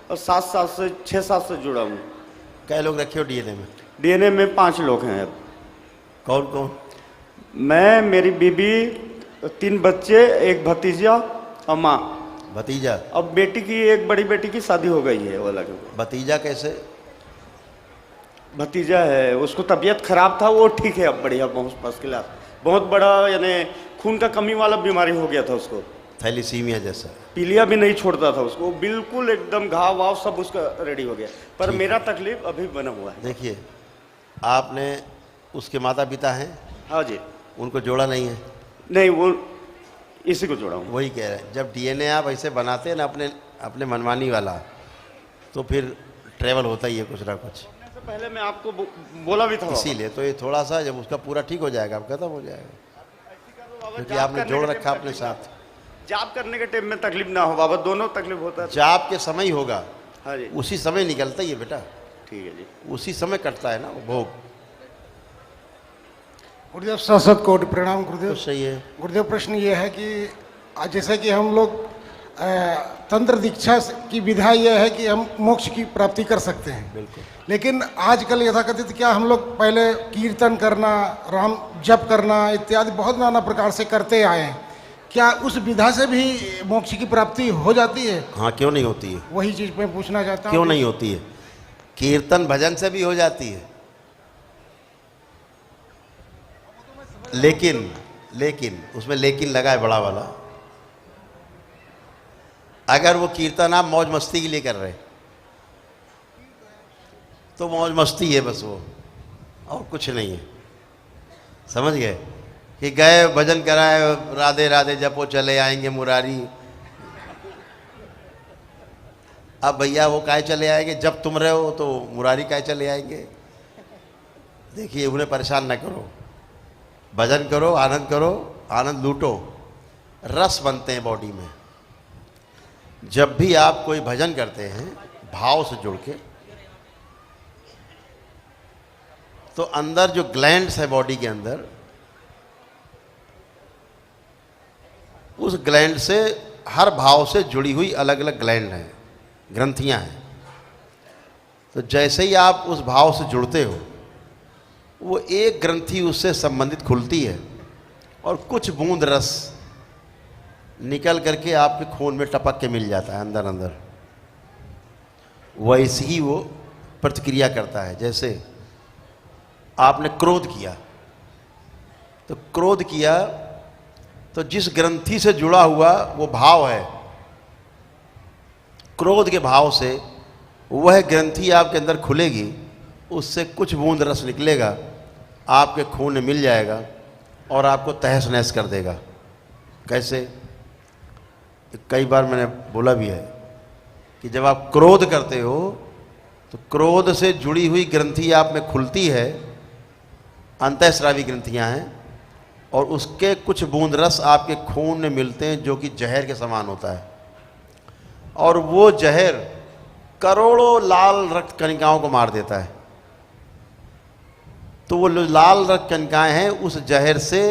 और 6-7 से जुड़ा हूँ। कै लोग रखे हो डीएनए में? डीएनए में 5 लोग हैं अब। कौन कौन? मैं, मेरी बीबी, 3 बच्चे, एक भतीजा और माँ। भतीजा? अब बेटी की, एक बड़ी बेटी की शादी हो गई है वो अलग। भतीजा कैसे? भतीजा है, उसको तबीयत खराब था, वो ठीक है अब, बढ़िया, बहुत फर्स्ट क्लास। बहुत बड़ा यानी खून का कमी वाला बीमारी हो गया था उसको, थैलीसीमिया जैसा। पीलिया भी नहीं छोड़ता था उसको, बिल्कुल एकदम घाव वाव सब उसका रेडी हो गया, पर मेरा तकलीफ अभी बना हुआ है। देखिए, आपने उसके माता पिता हैं? हाँ जी। उनको जोड़ा नहीं है? नहीं, वो इसी को जोड़ा हूँ। वही कह रहे हैं, जब डीएनए आप ऐसे बनाते हैं ना अपने मनमानी वाला, तो फिर ट्रेवल होता ही है कुछ ना कुछ। पहले मैं आपको बोला भी था, इसीलिए तो ये थोड़ा सा, जब उसका पूरा ठीक हो जाएगा अब खत्म हो जाएगा, क्योंकि आपने जोड़ रखा अपने साथ। जाप करने के टाइम में तकलीफ ना हो बाबा, दोनों तकलीफ होता है। जाप के समय ही होगा। हाँ जी। उसी समय निकलता ही है बेटा। ठीक है जी। उसी समय कटता है ना वो भोग। गुरुदेव सत कोटि प्रणाम गुरुदेव। सही है गुरुदेव। प्रश्न ये है कि जैसे कि हम लोग तंत्र दीक्षा की विधा यह है कि हम मोक्ष की प्राप्ति कर सकते हैं। बिल्कुल। लेकिन आजकल यथाकथित क्या हम लोग पहले कीर्तन करना, राम जप करना इत्यादि बहुत नाना प्रकार से करते आए हैं, क्या उस विधा से भी मोक्ष की प्राप्ति हो जाती है? हाँ, क्यों नहीं होती है? वही चीज़ मैं पूछना चाहता हूँ। क्यों नहीं होती है? कीर्तन भजन से भी हो जाती है, लेकिन उसमें लेकिन लगा है बड़ा वाला। अगर वो कीर्तन आप मौज मस्ती के लिए कर रहे तो मौज मस्ती है बस, वो और कुछ नहीं है। समझ गए कि गए भजन कराए, राधे राधे जपो चले आएंगे मुरारी। अब भैया वो काहे चले आएंगे? जब तुम रहे हो तो मुरारी काहे चले आएंगे? देखिए, उन्हें परेशान ना करो, भजन करो, आनंद लूटो। रस बनते हैं बॉडी में। जब भी आप कोई भजन करते हैं भाव से जुड़ के, तो अंदर जो ग्लैंड्स है बॉडी के अंदर, उस ग्लैंड से, हर भाव से जुड़ी हुई अलग अलग ग्लैंड हैं, ग्रंथियां हैं। तो जैसे ही आप उस भाव से जुड़ते हो, वो एक ग्रंथि उससे संबंधित खुलती है और कुछ बूंद रस निकल करके आपके खून में टपक के मिल जाता है अंदर अंदर। वैसे ही वो प्रतिक्रिया करता है। जैसे आपने क्रोध किया, तो क्रोध किया तो जिस ग्रंथि से जुड़ा हुआ वो भाव है, क्रोध के भाव से वह ग्रंथि आपके अंदर खुलेगी, उससे कुछ बूंद रस निकलेगा, आपके खून में मिल जाएगा और आपको तहस नहस कर देगा। कैसे? कई बार मैंने बोला भी है कि जब आप क्रोध करते हो तो क्रोध से जुड़ी हुई ग्रंथि आप में खुलती है, अंतःस्रावी ग्रंथियां हैं, और उसके कुछ बूंद रस आपके खून में मिलते हैं जो कि जहर के समान होता है, और वो जहर करोड़ों लाल रक्त कणिकाओं को मार देता है। तो वो लाल रक्त कणिकाएं हैं, उस जहर से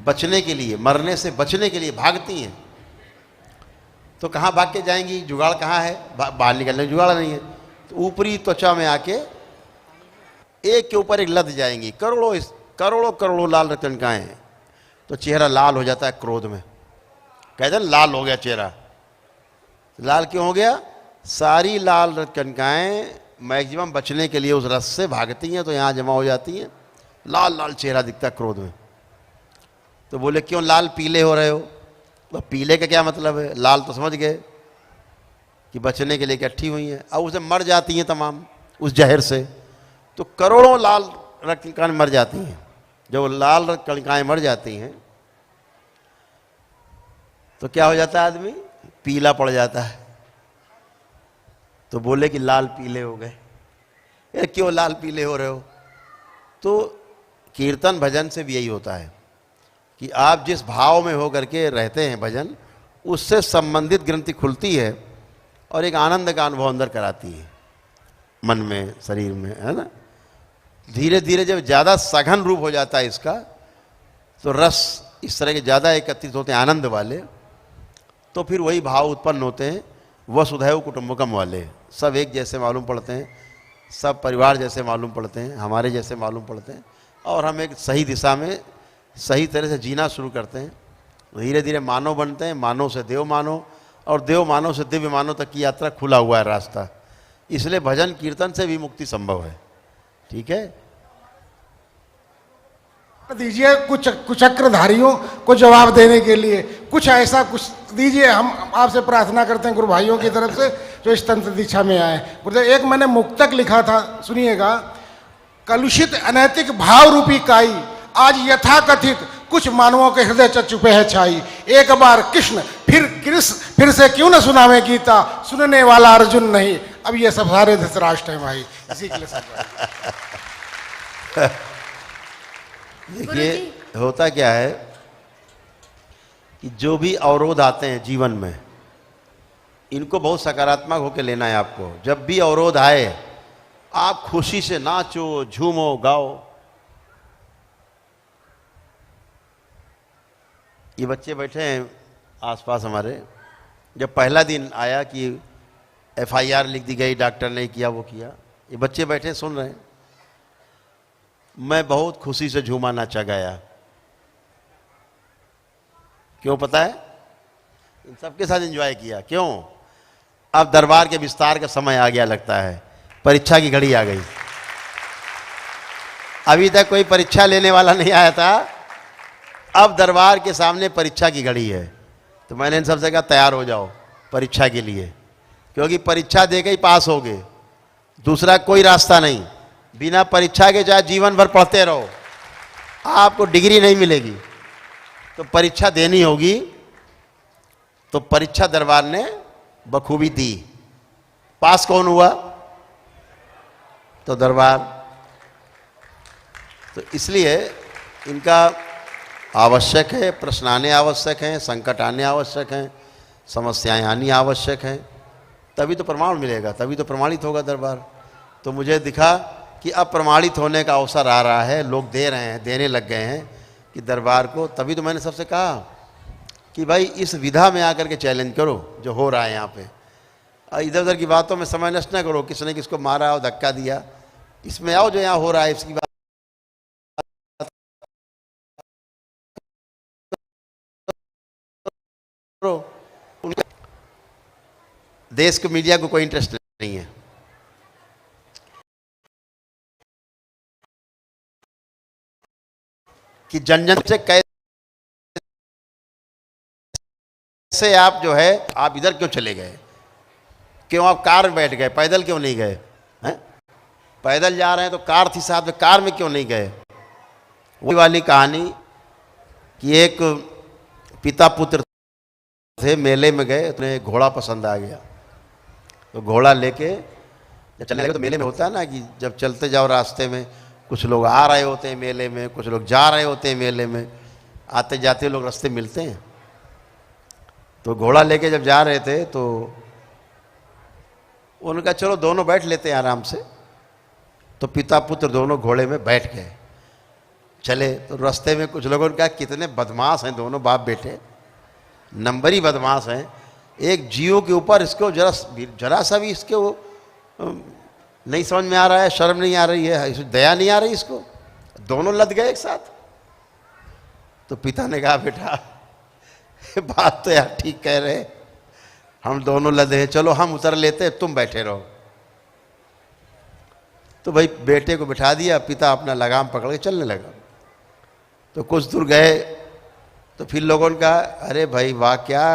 बचने के लिए, मरने से बचने के लिए भागती हैं तो कहाँ भाग के जाएंगी, जुगाड़ कहाँ है, बाहर निकलने जुगाड़ नहीं है। तो ऊपरी त्वचा में आके एक के ऊपर एक लद जाएंगी, करोड़ों करोड़ों करोड़ों लाल रत्नकाएँ। तो चेहरा लाल हो जाता है क्रोध में, कहते हैं लाल हो गया चेहरा। लाल क्यों हो गया? सारी लाल रत्नकाएँ मैक्सिमम बचने के लिए उस रस से भागती हैं, तो यहाँ जमा हो जाती हैं, लाल लाल चेहरा दिखता है क्रोध में। तो बोले क्यों लाल पीले हो रहे हो? तो पीले का क्या मतलब है? लाल तो समझ गए कि बचने के लिए इकट्ठी हुई हैं, अब उसे मर जाती हैं तमाम उस जहर से। तो करोड़ों लाल रत्नकाएँ मर जाती हैं। जब लाल रत्नकाएँ मर जाती हैं तो क्या हो जाता है? आदमी पीला पड़ जाता है। तो बोले कि लाल पीले हो गए। यार क्यों लाल पीले हो रहे हो? तो कीर्तन भजन से भी यही होता है कि आप जिस भाव में हो करके रहते हैं भजन, उससे संबंधित ग्रंथि खुलती है और एक आनंद का अनुभव अंदर कराती है, मन में, शरीर में, है ना। धीरे धीरे जब ज़्यादा सघन रूप हो जाता है इसका, तो रस इस तरह के ज़्यादा एकत्रित होते हैं आनंद वाले, तो फिर वही भाव उत्पन्न होते हैं वसुधैव कुटुंबकम वाले। सब एक जैसे मालूम पड़ते हैं, सब परिवार जैसे मालूम पड़ते हैं, हमारे जैसे मालूम पड़ते हैं, और हम एक सही दिशा में सही तरह से जीना शुरू करते हैं। धीरे धीरे मानव बनते हैं, मानव से देव मानव, और देव मानव से दिव्य मानव तक की यात्रा खुला हुआ है रास्ता। इसलिए भजन कीर्तन से भी मुक्ति संभव है। ठीक है, दीजिए कुछ कुचक्रधारियों को जवाब देने के लिए, कुछ ऐसा कुछ दीजिए। हम आपसे प्रार्थना करते हैं गुरु भाइयों की तरफ से जो इस तंत्र दीक्षा में आए। गुरुदेव, एक मैंने मुक्तक लिखा था, सुनिएगा। कलुषित अनैतिक भाव रूपी काई, आज यथाकथित कुछ मानवों के हृदय चुपे है छाई। एक बार कृष्ण फिर से क्यों न सुनावे गीता, सुनने वाला अर्जुन नहीं। अब ये सब सारे धृतराष्ट्र हैं भाई, इसी के लिए सब। देखिए होता क्या है कि जो भी अवरोध आते हैं जीवन में, इनको बहुत सकारात्मक होकर लेना है आपको। जब भी अवरोध आए, आप खुशी से नाचो, झूमो, गाओ। ये बच्चे बैठे हैं आसपास हमारे, जब पहला दिन आया कि FIR लिख दी गई, डॉक्टर ने किया वो किया, ये बच्चे बैठे सुन रहे हैं। मैं बहुत खुशी से झूमा नाचा गाया। क्यों पता है? इन सबके साथ एंजॉय किया। क्यों? अब दरबार के विस्तार का समय आ गया लगता है, परीक्षा की घड़ी आ गई। अभी तक कोई परीक्षा लेने वाला नहीं आया था, अब दरबार के सामने परीक्षा की घड़ी है। तो मैंने इन सबसे कहा तैयार हो जाओ परीक्षा के लिए, क्योंकि परीक्षा दे के ही पास होगे, दूसरा कोई रास्ता नहीं। बिना परीक्षा के चाहे जीवन भर पढ़ते रहो, आपको डिग्री नहीं मिलेगी। तो परीक्षा देनी होगी। तो परीक्षा दरबार ने बखूबी दी। पास कौन हुआ? तो दरबार। तो इसलिए इनका आवश्यक है, प्रश्न आने आवश्यक हैं, संकट आने आवश्यक हैं, समस्याएं आनी आवश्यक हैं, तभी तो प्रमाण मिलेगा, तभी तो प्रमाणित होगा दरबार। तो मुझे दिखा कि अब प्रमाणित होने का अवसर आ रहा है, लोग दे रहे हैं, देने लग गए हैं कि दरबार को। तभी तो मैंने सबसे कहा कि भाई इस विधा में आकर के चैलेंज करो जो हो रहा है यहाँ पे। इधर उधर की बातों में समय नष्ट ना करो, किसने किसको मारा और धक्का दिया, इसमें आओ जो यहाँ हो रहा है इसकी बात करो। देश को मीडिया को कोई इंटरेस्ट नहीं है। कि जन जन से कैसे आप जो है, आप इधर क्यों चले गए, क्यों आप कार में बैठ गए, पैदल क्यों नहीं गए हैं? पैदल जा रहे हैं तो कार थी साथ में, कार में क्यों नहीं गए? वही वाली कहानी कि एक पिता पुत्र थे, मेले में गए, उन्हें घोड़ा पसंद आ गया, तो घोड़ा लेके जब चलने लगे, तो मेले में होता है ना कि जब चलते जाओ रास्ते में कुछ लोग आ रहे होते हैं मेले में, कुछ लोग जा रहे होते हैं मेले में, आते जाते लोग रास्ते मिलते हैं। तो घोड़ा लेके जब जा रहे थे तो उनका चलो दोनों बैठ लेते हैं आराम से। तो पिता पुत्र दोनों घोड़े में बैठ गए, चले। तो रास्ते में कुछ लोगों ने कहा कितने बदमाश हैं दोनों बाप बेटे, नंबरी बदमाश हैं, एक जीव के ऊपर इसको जरा सा भी इसके वो नहीं समझ में आ रहा है, शर्म नहीं आ रही है, दया नहीं आ रही इसको, दोनों लद गए एक साथ। तो पिता ने कहा बेटा बात तो यार ठीक कह रहे, हम दोनों लदे हैं, चलो हम उतर लेते, तुम बैठे रहो। तो भाई बेटे को बिठा दिया, पिता अपना लगाम पकड़ के चलने लगा। तो कुछ दूर गए तो फिर लोगों ने कहा अरे भाई वाह, क्या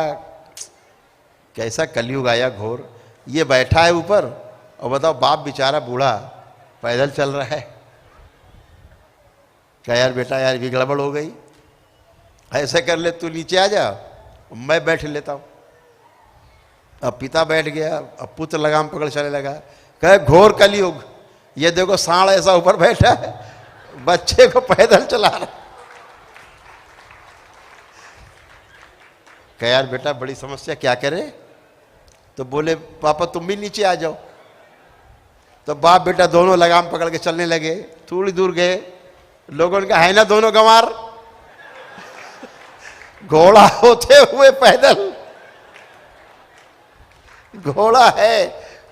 कैसा कलयुग आया घोर, ये बैठा है ऊपर और बताओ बाप बेचारा बूढ़ा पैदल चल रहा है। क्या यार बेटा यार भी गड़बड़ हो गई, ऐसे कर ले तू नीचे आ जा, मैं बैठ लेता हूँ। अब पिता बैठ गया, अब पुत्र लगाम पकड़ चलने लगा। कहे घोर कलयुग, ये देखो सांड ऐसा ऊपर बैठा है, बच्चे को पैदल चला रहा। कहा यार बेटा बड़ी समस्या, क्या करे? तो बोले पापा तुम भी नीचे आ जाओ। तो बाप बेटा दोनों लगाम पकड़ के चलने लगे। थोड़ी दूर गए, लोगों ने कहा है ना दोनों गंवार, घोड़ा होते हुए पैदल, घोड़ा है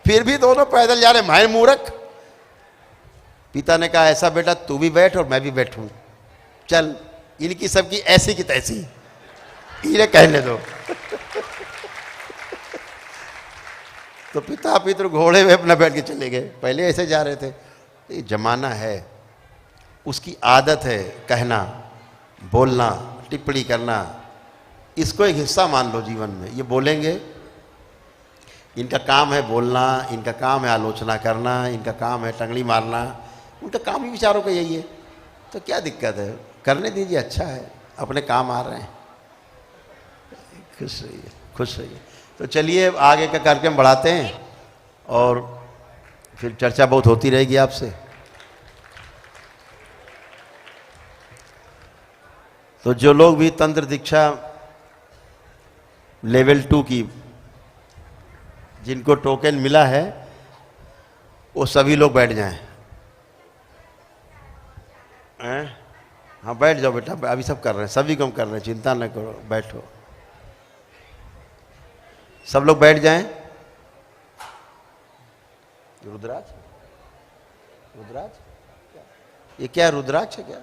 फिर भी दोनों पैदल जा रहे, मैं मूर्ख। पिता ने कहा ऐसा बेटा तू भी बैठ और मैं भी बैठूं, चल इनकी सबकी ऐसी की तैसी, इन्हें कहने दो। तो पिता पितृ घोड़े में अपना बैठ के चले गए, पहले ऐसे जा रहे थे। ये जमाना है, उसकी आदत है कहना, बोलना, टिप्पणी करना, इसको एक हिस्सा मान लो जीवन में। ये बोलेंगे, इनका काम है बोलना, इनका काम है आलोचना करना, इनका काम है टंगड़ी मारना, उनका काम ही विचारों का यही है। तो क्या दिक्कत है, करने दीजिए, अच्छा है, अपने काम आ रहे हैं, खुश रहिए, खुश रहिए। तो चलिए आगे का कार्यक्रम बढ़ाते हैं और फिर चर्चा बहुत होती रहेगी आपसे। तो जो लोग भी तंत्र दीक्षा लेवल 2 की जिनको टोकन मिला है वो सभी लोग बैठ जाएं। हाँ बैठ जाओ बेटा, अभी सब कर रहे हैं, सभी काम कर रहे हैं, चिंता न करो, बैठो, सब लोग बैठ जाएं। रुद्राक्ष, रुद्राक्ष ये क्या रुद्राक्ष है क्या?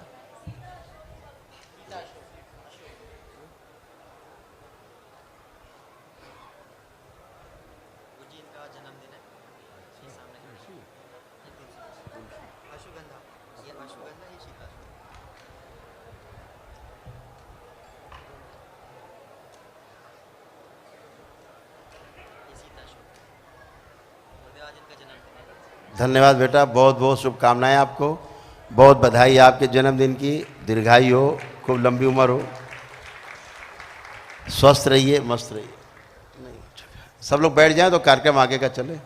धन्यवाद बेटा, बहुत बहुत शुभकामनाएं आपको, बहुत बधाई आपके जन्मदिन की, दीर्घायु हो, खूब लंबी उम्र हो, स्वस्थ रहिए, मस्त रहिए। सब लोग बैठ जाएं तो कार्यक्रम आगे का चले।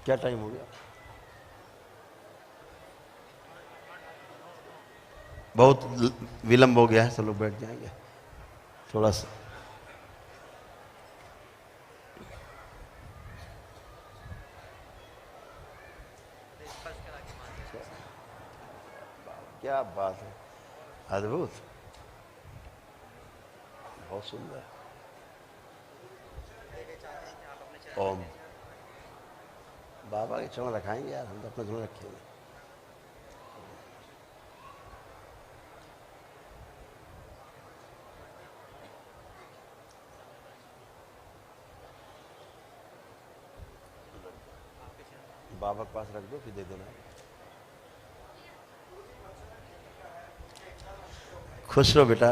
क्या टाइम हो गया? बहुत विलंब हो गया है, सब लोग बैठ जाएंगे थोड़ा सा। क्या बात है, अद्भुत, बहुत सुंदर। ओम बाबा के चरण रखाएंगे यार, हम तो अपना चरण रखेंगे। बाबा के पास रख दो, फिर दे देना। खुश रहो बेटा।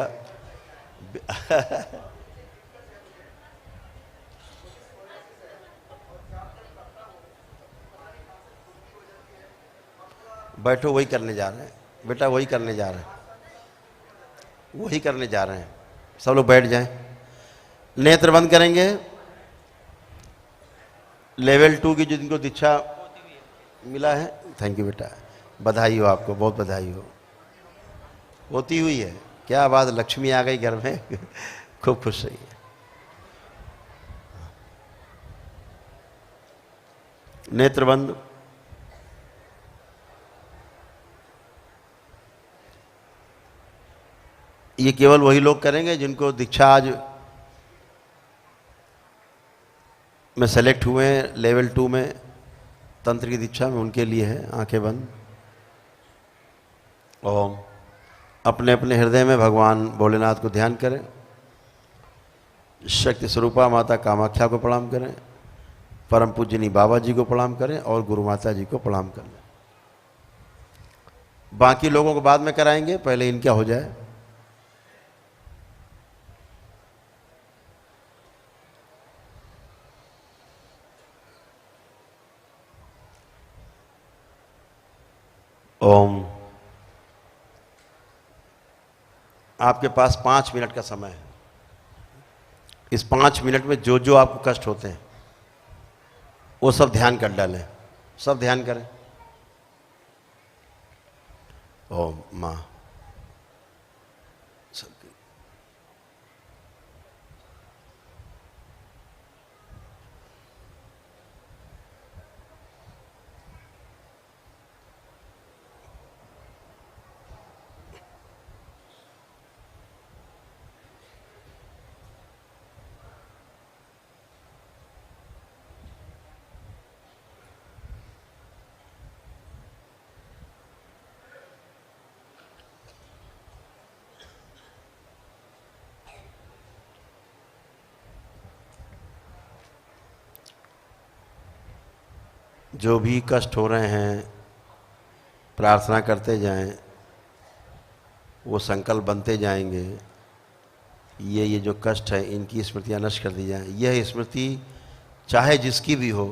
बैठो, वही करने जा रहे हैं बेटा, वही करने जा रहे हैं, वही करने जा रहे हैं। सब लोग बैठ जाएं, नेत्र बंद करेंगे। लेवल 2 की जिनको दीक्षा मिला है, थैंक यू बेटा, बधाई हो आपको, बहुत बधाई हो। होती हुई है, क्या बात, लक्ष्मी आ गई घर में। खूब खुश रहिए। नेत्र बंद। ये केवल वही लोग करेंगे जिनको दीक्षा आज में सेलेक्ट हुए हैं लेवल 2 में तंत्र की दीक्षा में, उनके लिए है। आंखें बंद। ओम। अपने अपने हृदय में भगवान भोलेनाथ को ध्यान करें। शक्ति स्वरूपा माता कामाख्या को प्रणाम करें, परम पूजनी बाबा जी को प्रणाम करें और गुरु माता जी को प्रणाम करें। बाकी लोगों को बाद में कराएंगे, पहले इनका हो जाए। ओम। आपके पास 5 मिनट का समय है। इस 5 मिनट में जो जो आपको कष्ट होते हैं वो सब ध्यान कर डालें, सब ध्यान करें। ओम माँ जो भी कष्ट हो रहे हैं प्रार्थना करते जाएं, वो संकल्प बनते जाएंगे। ये जो कष्ट है इनकी स्मृतियाँ नष्ट कर दी जाएं। यह स्मृति चाहे जिसकी भी हो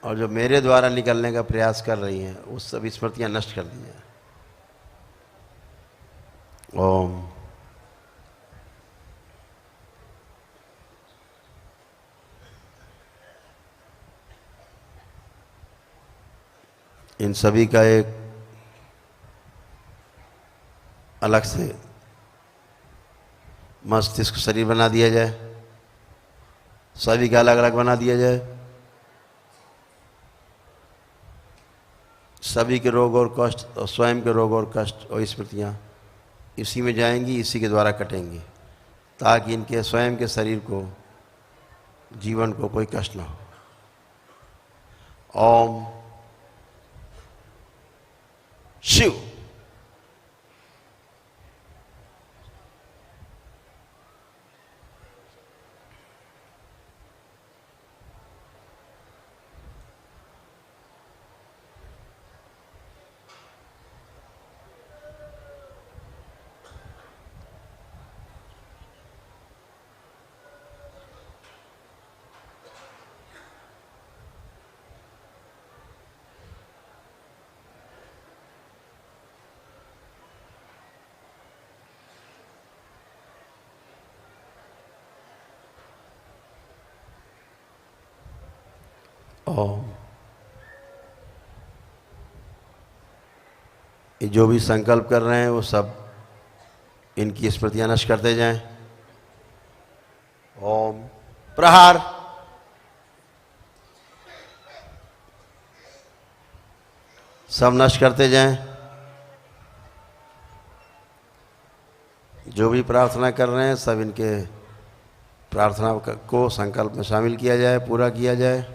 और जो मेरे द्वारा निकलने का प्रयास कर रही हैं वो सब स्मृतियाँ नष्ट कर दी जाएं। ओम। इन सभी का एक अलग से मस्तिष्क शरीर बना दिया जाए, सभी का अलग अलग बना दिया जाए। सभी के रोग और कष्ट और स्वयं के रोग और कष्ट और स्मृतियाँ इसी में जाएंगी, इसी के द्वारा कटेंगी, ताकि इनके स्वयं के शरीर को, जीवन को कोई कष्ट ना हो। ओम शिव। ओम। ये जो भी संकल्प कर रहे हैं वो सब इनकी स्मृतियां नष्ट करते जाएं। ओम। प्रहार। सब नष्ट करते जाएं। जो भी प्रार्थना कर रहे हैं सब इनके प्रार्थना को संकल्प में शामिल किया जाए, पूरा किया जाए।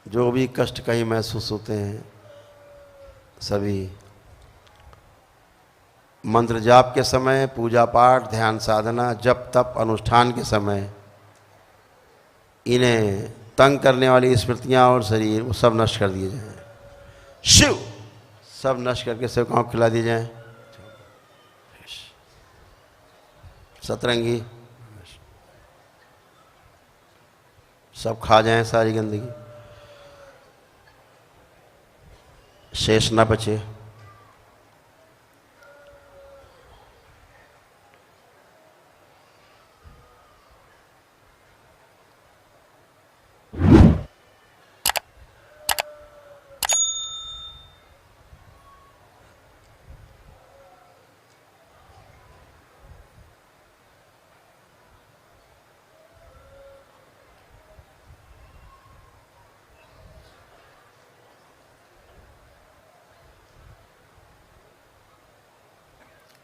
जो भी कष्ट कहीं महसूस होते हैं सभी मंत्र जाप के समय, पूजा पाठ, ध्यान साधना, जप तप अनुष्ठान के समय इन्हें तंग करने वाली स्मृतियाँ और शरीर वो सब नष्ट कर दिए जाएं। शिव। सब नष्ट करके सेवकाओं को खिला दिए जाएं। सतरंगी सब खा जाएं सारी गंदगी, शेष न बचे।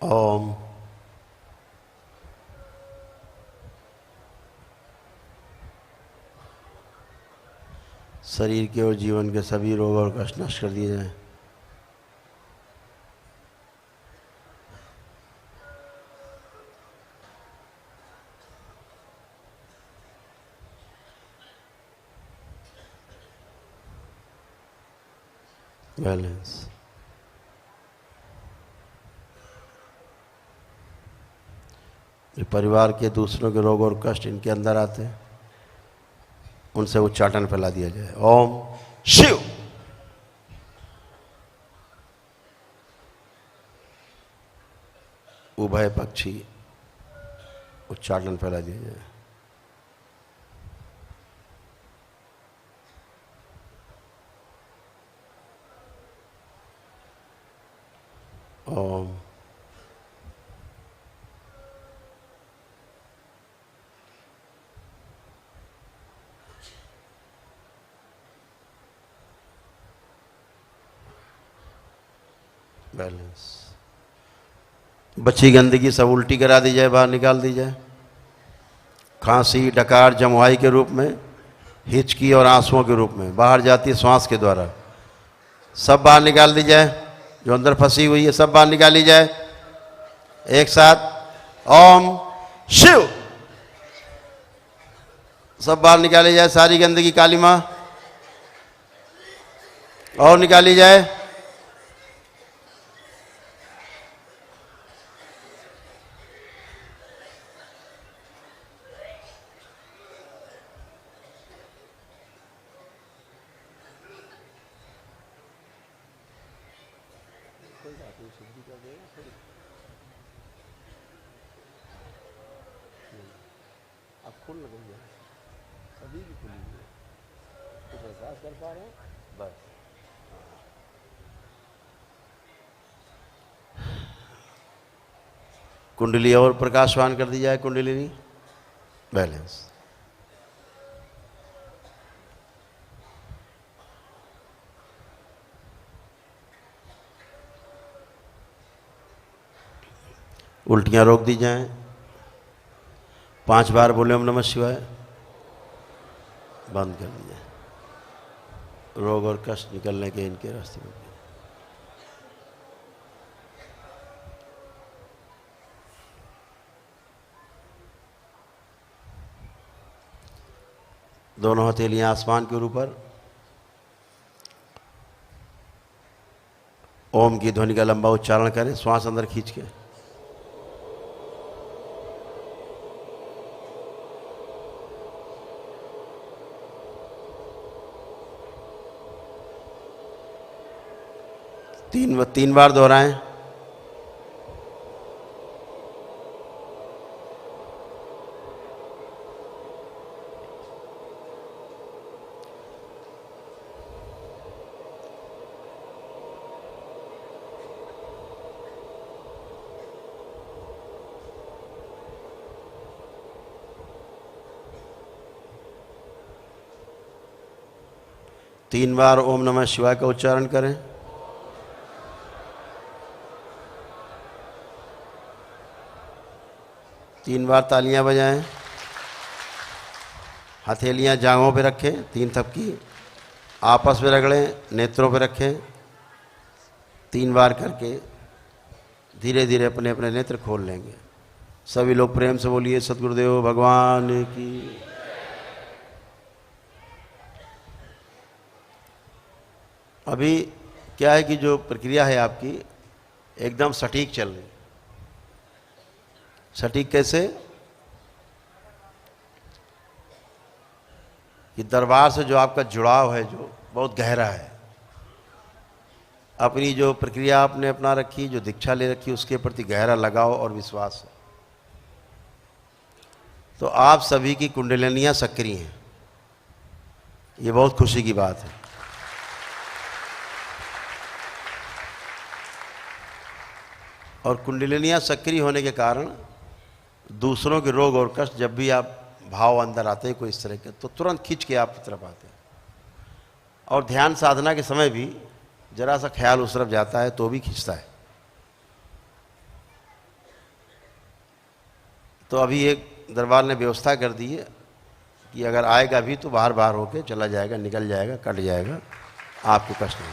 ओम। शरीर के और जीवन के सभी रोग और कष्ट नष्ट कर दिए जाएं। बैलेंस। ये परिवार के दूसरों के रोग और कष्ट इनके अंदर आते हैं, उनसे उच्चाटन फैला दिया जाए। ओम शिव। उभय पक्षी उच्चाटन फैला दिया जाए। ओम। बैलेंस। बची गंदगी सब उल्टी करा दी जाए, बाहर निकाल दी जाए। खांसी, डकार, जमुआई के रूप में, हिचकी और आंसुओं के रूप में बाहर जाती है श्वास के द्वारा, सब बाहर निकाल दी जाए। जो अंदर फंसी हुई है सब बाहर निकाली जाए एक साथ। ओम शिव। सब बाहर निकाली जाए, सारी गंदगी काली माँ और निकाली जाए। कुंडली और प्रकाशवान कर दी जाए। कुंडलिनी बैलेंस। उल्टियां रोक दी जाएं। 5 बार बोले ओम नमः शिवाय। बंद कर दी जाए। रोग और कष्ट निकलने के इनके रास्ते में। दोनों हथेलियां आसमान के ऊपर। ओम की ध्वनि का लंबा उच्चारण करें, श्वास अंदर खींच के। तीन बार दोहराएं। तीन बार ओम नमः शिवाय का उच्चारण करें। तीन बार तालियां बजाएं। हथेलियां जांघों पे रखें, 3 थपकी आपस में रगड़ें, नेत्रों पे रखें। 3 बार करके धीरे धीरे अपने अपने नेत्र खोल लेंगे। सभी लोग प्रेम से बोलिए सतगुरुदेव भगवान की। अभी क्या है कि जो प्रक्रिया है आपकी एकदम सटीक चल रही। सटीक कैसे? कि दरबार से जो आपका जुड़ाव है जो बहुत गहरा है, अपनी जो प्रक्रिया आपने अपना रखी, जो दीक्षा ले रखी, उसके प्रति गहरा लगाव और विश्वास है। तो आप सभी की कुंडलिनियां सक्रिय हैं, ये बहुत खुशी की बात है। और कुंडलिनियां सक्रिय होने के कारण दूसरों के रोग और कष्ट जब भी आप भाव अंदर आते हैं कोई इस तरह के, तो तुरंत खींच के आपकी तरफ आते हैं। और ध्यान साधना के समय भी जरा सा ख्याल उस तरफ जाता है तो भी खींचता है। तो अभी एक दरबार ने व्यवस्था कर दी है कि अगर आएगा भी तो बाहर बाहर होके चला जाएगा, निकल जाएगा, कट जाएगा, आपको कष्ट नहीं।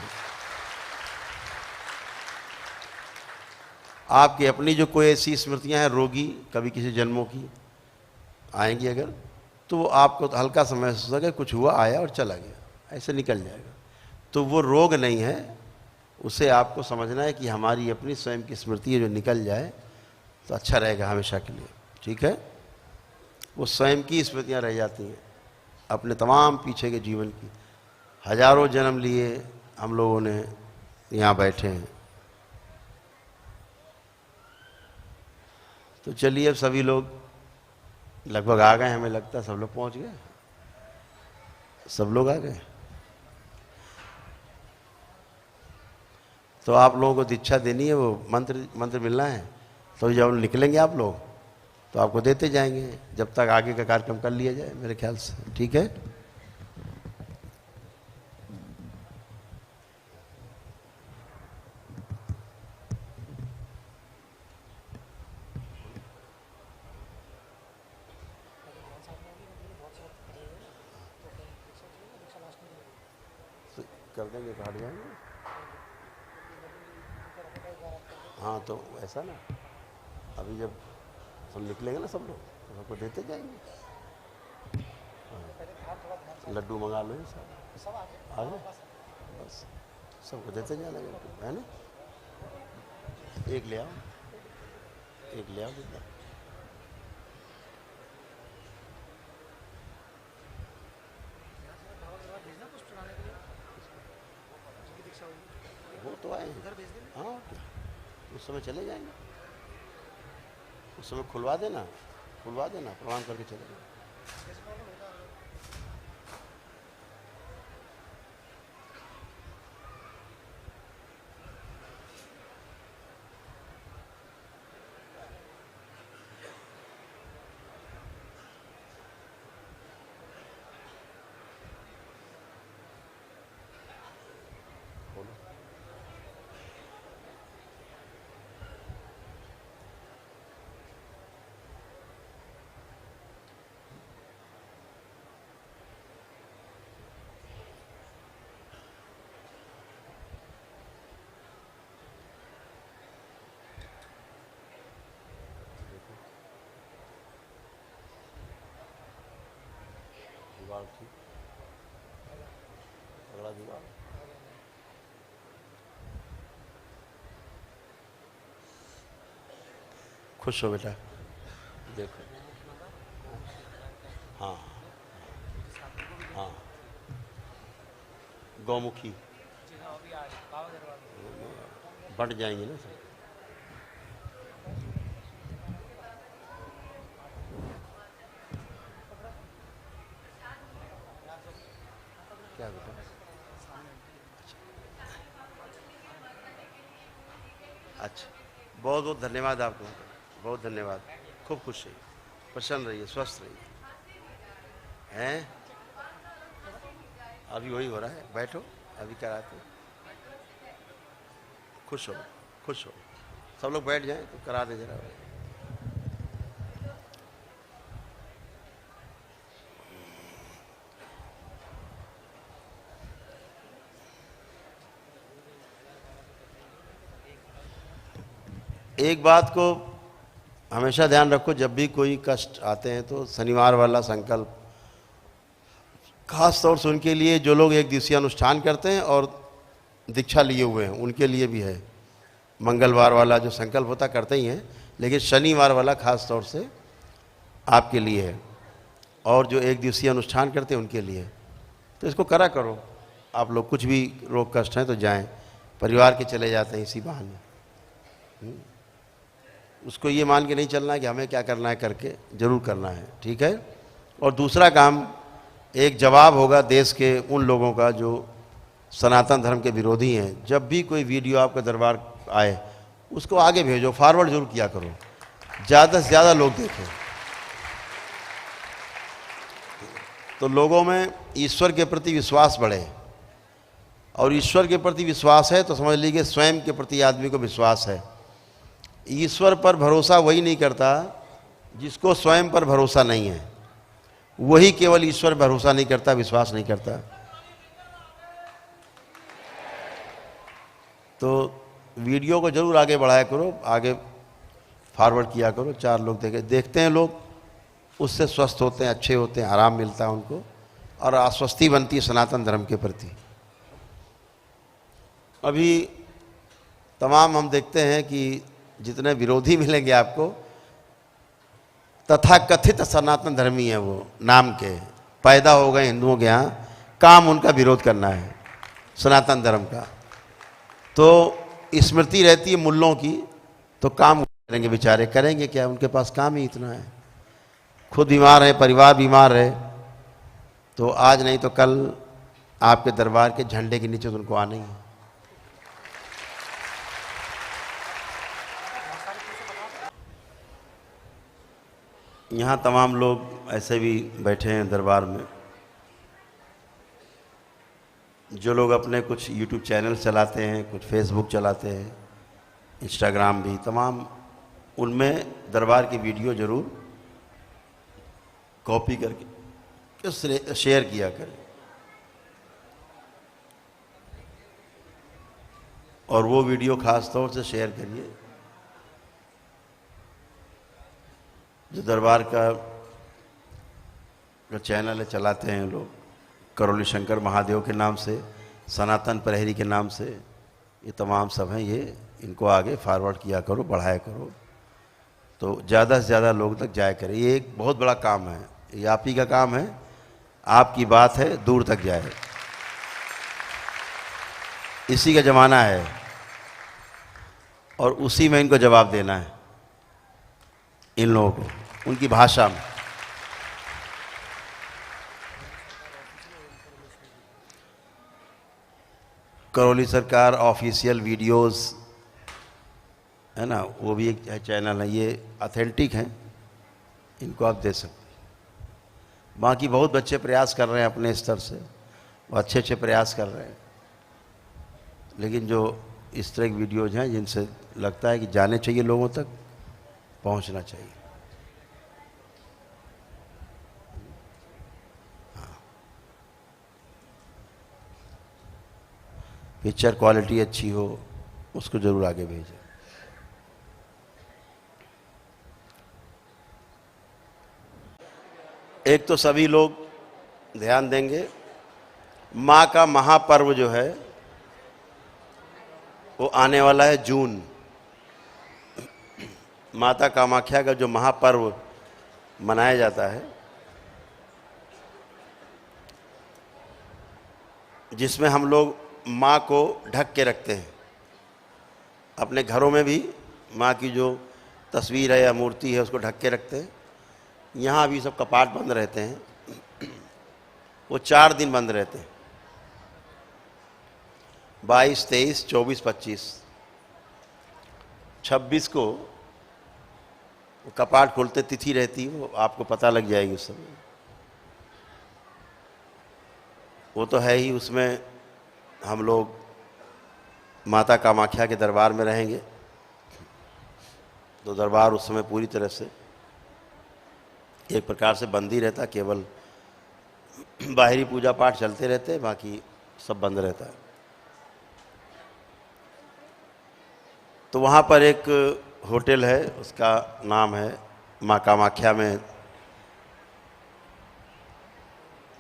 आपकी अपनी जो कोई ऐसी स्मृतियां हैं रोगी कभी किसी जन्मों की आएंगी अगर, तो वो आपको तो हल्का सा महसूस होगा कुछ हुआ, आया और चला गया, ऐसे निकल जाएगा। तो वो रोग नहीं है, उसे आपको समझना है कि हमारी अपनी स्वयं की स्मृति है, जो निकल जाए तो अच्छा रहेगा हमेशा के लिए। ठीक है, वो स्वयं की स्मृतियाँ रह जाती हैं अपने तमाम पीछे के जीवन की। हजारों जन्म लिए हम लोगों ने यहाँ बैठे हैं। तो चलिए अब सभी लोग लगभग आ गए, हमें लगता है सब लोग पहुँच गए, सब लोग आ गए। तो आप लोगों को दीक्षा देनी है, वो मंत्र मिलना है। तो जब निकलेंगे आप लोग तो आपको देते जाएंगे जब तक आगे का कार्यक्रम कर लिया जाए मेरे ख्याल से। ठीक है, कर देंगे, हट जाएंगे। हाँ तो ऐसा ना, अभी जब सब निकलेंगे ना सब लोग तो सबको देते जाएंगे। हाँ। लड्डू मंगा लो, सब आ गए, बस सबको देते जाना है ना। एक ले आओ, एक ले आओ बेटा। वो तो आए हैं, हाँ उस समय चले जाएंगे, उस समय खुलवा देना, प्रणाम करके चले जाएंगे। दीवार थी, अगला दीवार। खुश हो बेटा, देखो। हाँ हाँ, गौमुखी बढ़ जाएंगे ना सब। क्या बेटा? अच्छा, बहुत बहुत धन्यवाद आपको, बहुत धन्यवाद। खूब खुश रहिए, प्रसन्न रहिए, स्वस्थ रहिए। हैं अभी वही हो रहा है, बैठो, अभी कराते। खुश हो, खुश हो, सब लोग बैठ जाएं तो करा दे जरा। एक बात को हमेशा ध्यान रखो, जब भी कोई कष्ट आते हैं तो शनिवार वाला संकल्प खास तौर से उनके लिए जो लोग एक दिवसीय अनुष्ठान करते हैं और दीक्षा लिए हुए हैं उनके लिए भी है। मंगलवार वाला जो संकल्प होता करते ही हैं, लेकिन शनिवार वाला खास तौर से आपके लिए है, और जो एक दिवसीय अनुष्ठान करते हैं उनके लिए। तो इसको करा करो आप लोग, कुछ भी रोग कष्ट हैं तो जाएं, परिवार के चले जाते हैं इसी बहाने। उसको ये मान के नहीं चलना है कि हमें क्या करना है, करके जरूर करना है। ठीक है, और दूसरा काम, एक जवाब होगा देश के उन लोगों का जो सनातन धर्म के विरोधी हैं। जब भी कोई वीडियो आपके दरबार आए उसको आगे भेजो, फॉरवर्ड जरूर किया करो, ज़्यादा से ज़्यादा लोग देखें। तो लोगों में ईश्वर के प्रति विश्वास बढ़े, और ईश्वर के प्रति विश्वास है तो समझ लीजिए स्वयं के प्रति आदमी को विश्वास है। ईश्वर पर भरोसा वही नहीं करता जिसको स्वयं पर भरोसा नहीं है वही केवल ईश्वर भरोसा नहीं करता, विश्वास नहीं करता। तो वीडियो को जरूर आगे बढ़ाया करो, आगे फॉरवर्ड किया करो, 4 लोग देखते हैं लोग, उससे स्वस्थ होते हैं, अच्छे होते हैं, आराम मिलता है उनको और आश्वस्ति बनती है सनातन धर्म के प्रति। अभी तमाम हम देखते हैं कि जितने विरोधी मिलेंगे आपको तथाकथित सनातन धर्मी है, वो नाम के पैदा हो गए हिंदुओं के यहाँ, काम उनका विरोध करना है सनातन धर्म का। तो स्मृति रहती है मुल्लों की, तो काम करेंगे बेचारे, करेंगे क्या, उनके पास काम ही इतना है। खुद बीमार है, परिवार बीमार है, तो आज नहीं तो कल आपके दरबार के झंडे के नीचे तो उनको आना ही है। यहाँ तमाम लोग ऐसे भी बैठे हैं दरबार में, जो लोग अपने कुछ यूट्यूब चैनल चलाते हैं, कुछ फेसबुक चलाते हैं, इंस्टाग्राम भी, तमाम उनमें दरबार की वीडियो जरूर कॉपी करके शेयर किया करें। और वो वीडियो खास तौर से शेयर करिए जो दरबार का जो चैनल है चलाते हैं लोग, करौली शंकर महादेव के नाम से, सनातन प्रहरी के नाम से, ये तमाम सब हैं, ये इनको आगे फॉरवर्ड किया करो, बढ़ाया करो, तो ज़्यादा से ज़्यादा लोग तक जाया करें। ये एक बहुत बड़ा काम है, ये आप ही का काम है, आपकी बात है दूर तक जाए, इसी का ज़माना है और उसी में इनको जवाब देना है इन लोगों को, उनकी भाषा में। करौली सरकार ऑफिशियल वीडियोस है ना, वो भी एक चैनल है, ये ऑथेंटिक हैं, इनको आप दे सकते। बाकी बहुत बच्चे प्रयास कर रहे हैं अपने स्तर से, वो अच्छे अच्छे प्रयास कर रहे हैं, लेकिन जो इस तरह की वीडियोज हैं जिनसे लगता है कि जाने चाहिए, लोगों तक पहुंचना चाहिए। हाँ, पिक्चर क्वालिटी अच्छी हो, उसको ज़रूर आगे भेजें। एक तो सभी लोग ध्यान देंगे, माँ का महापर्व जो है वो आने वाला है जून। माता कामाख्या का जो महापर्व मनाया जाता है, जिसमें हम लोग माँ को ढक के रखते हैं। अपने घरों में भी माँ की जो तस्वीर है या मूर्ति है उसको ढक के रखते हैं। यहाँ भी सब कपाट बंद रहते हैं, वो 4 दिन बंद रहते हैं, 22, 23, 24, 25, 26 को वो कपाट खोलते, तिथि रहती है, वो आपको पता लग जाएगी उस समय। वो तो है ही, उसमें हम लोग माता कामाख्या के दरबार में रहेंगे, तो दरबार उस समय पूरी तरह से एक प्रकार से बंद ही रहता, केवल बाहरी पूजा पाठ चलते रहते, बाकी सब बंद रहता है। तो वहाँ पर एक होटल है, उसका नाम है माँ कामाख्या में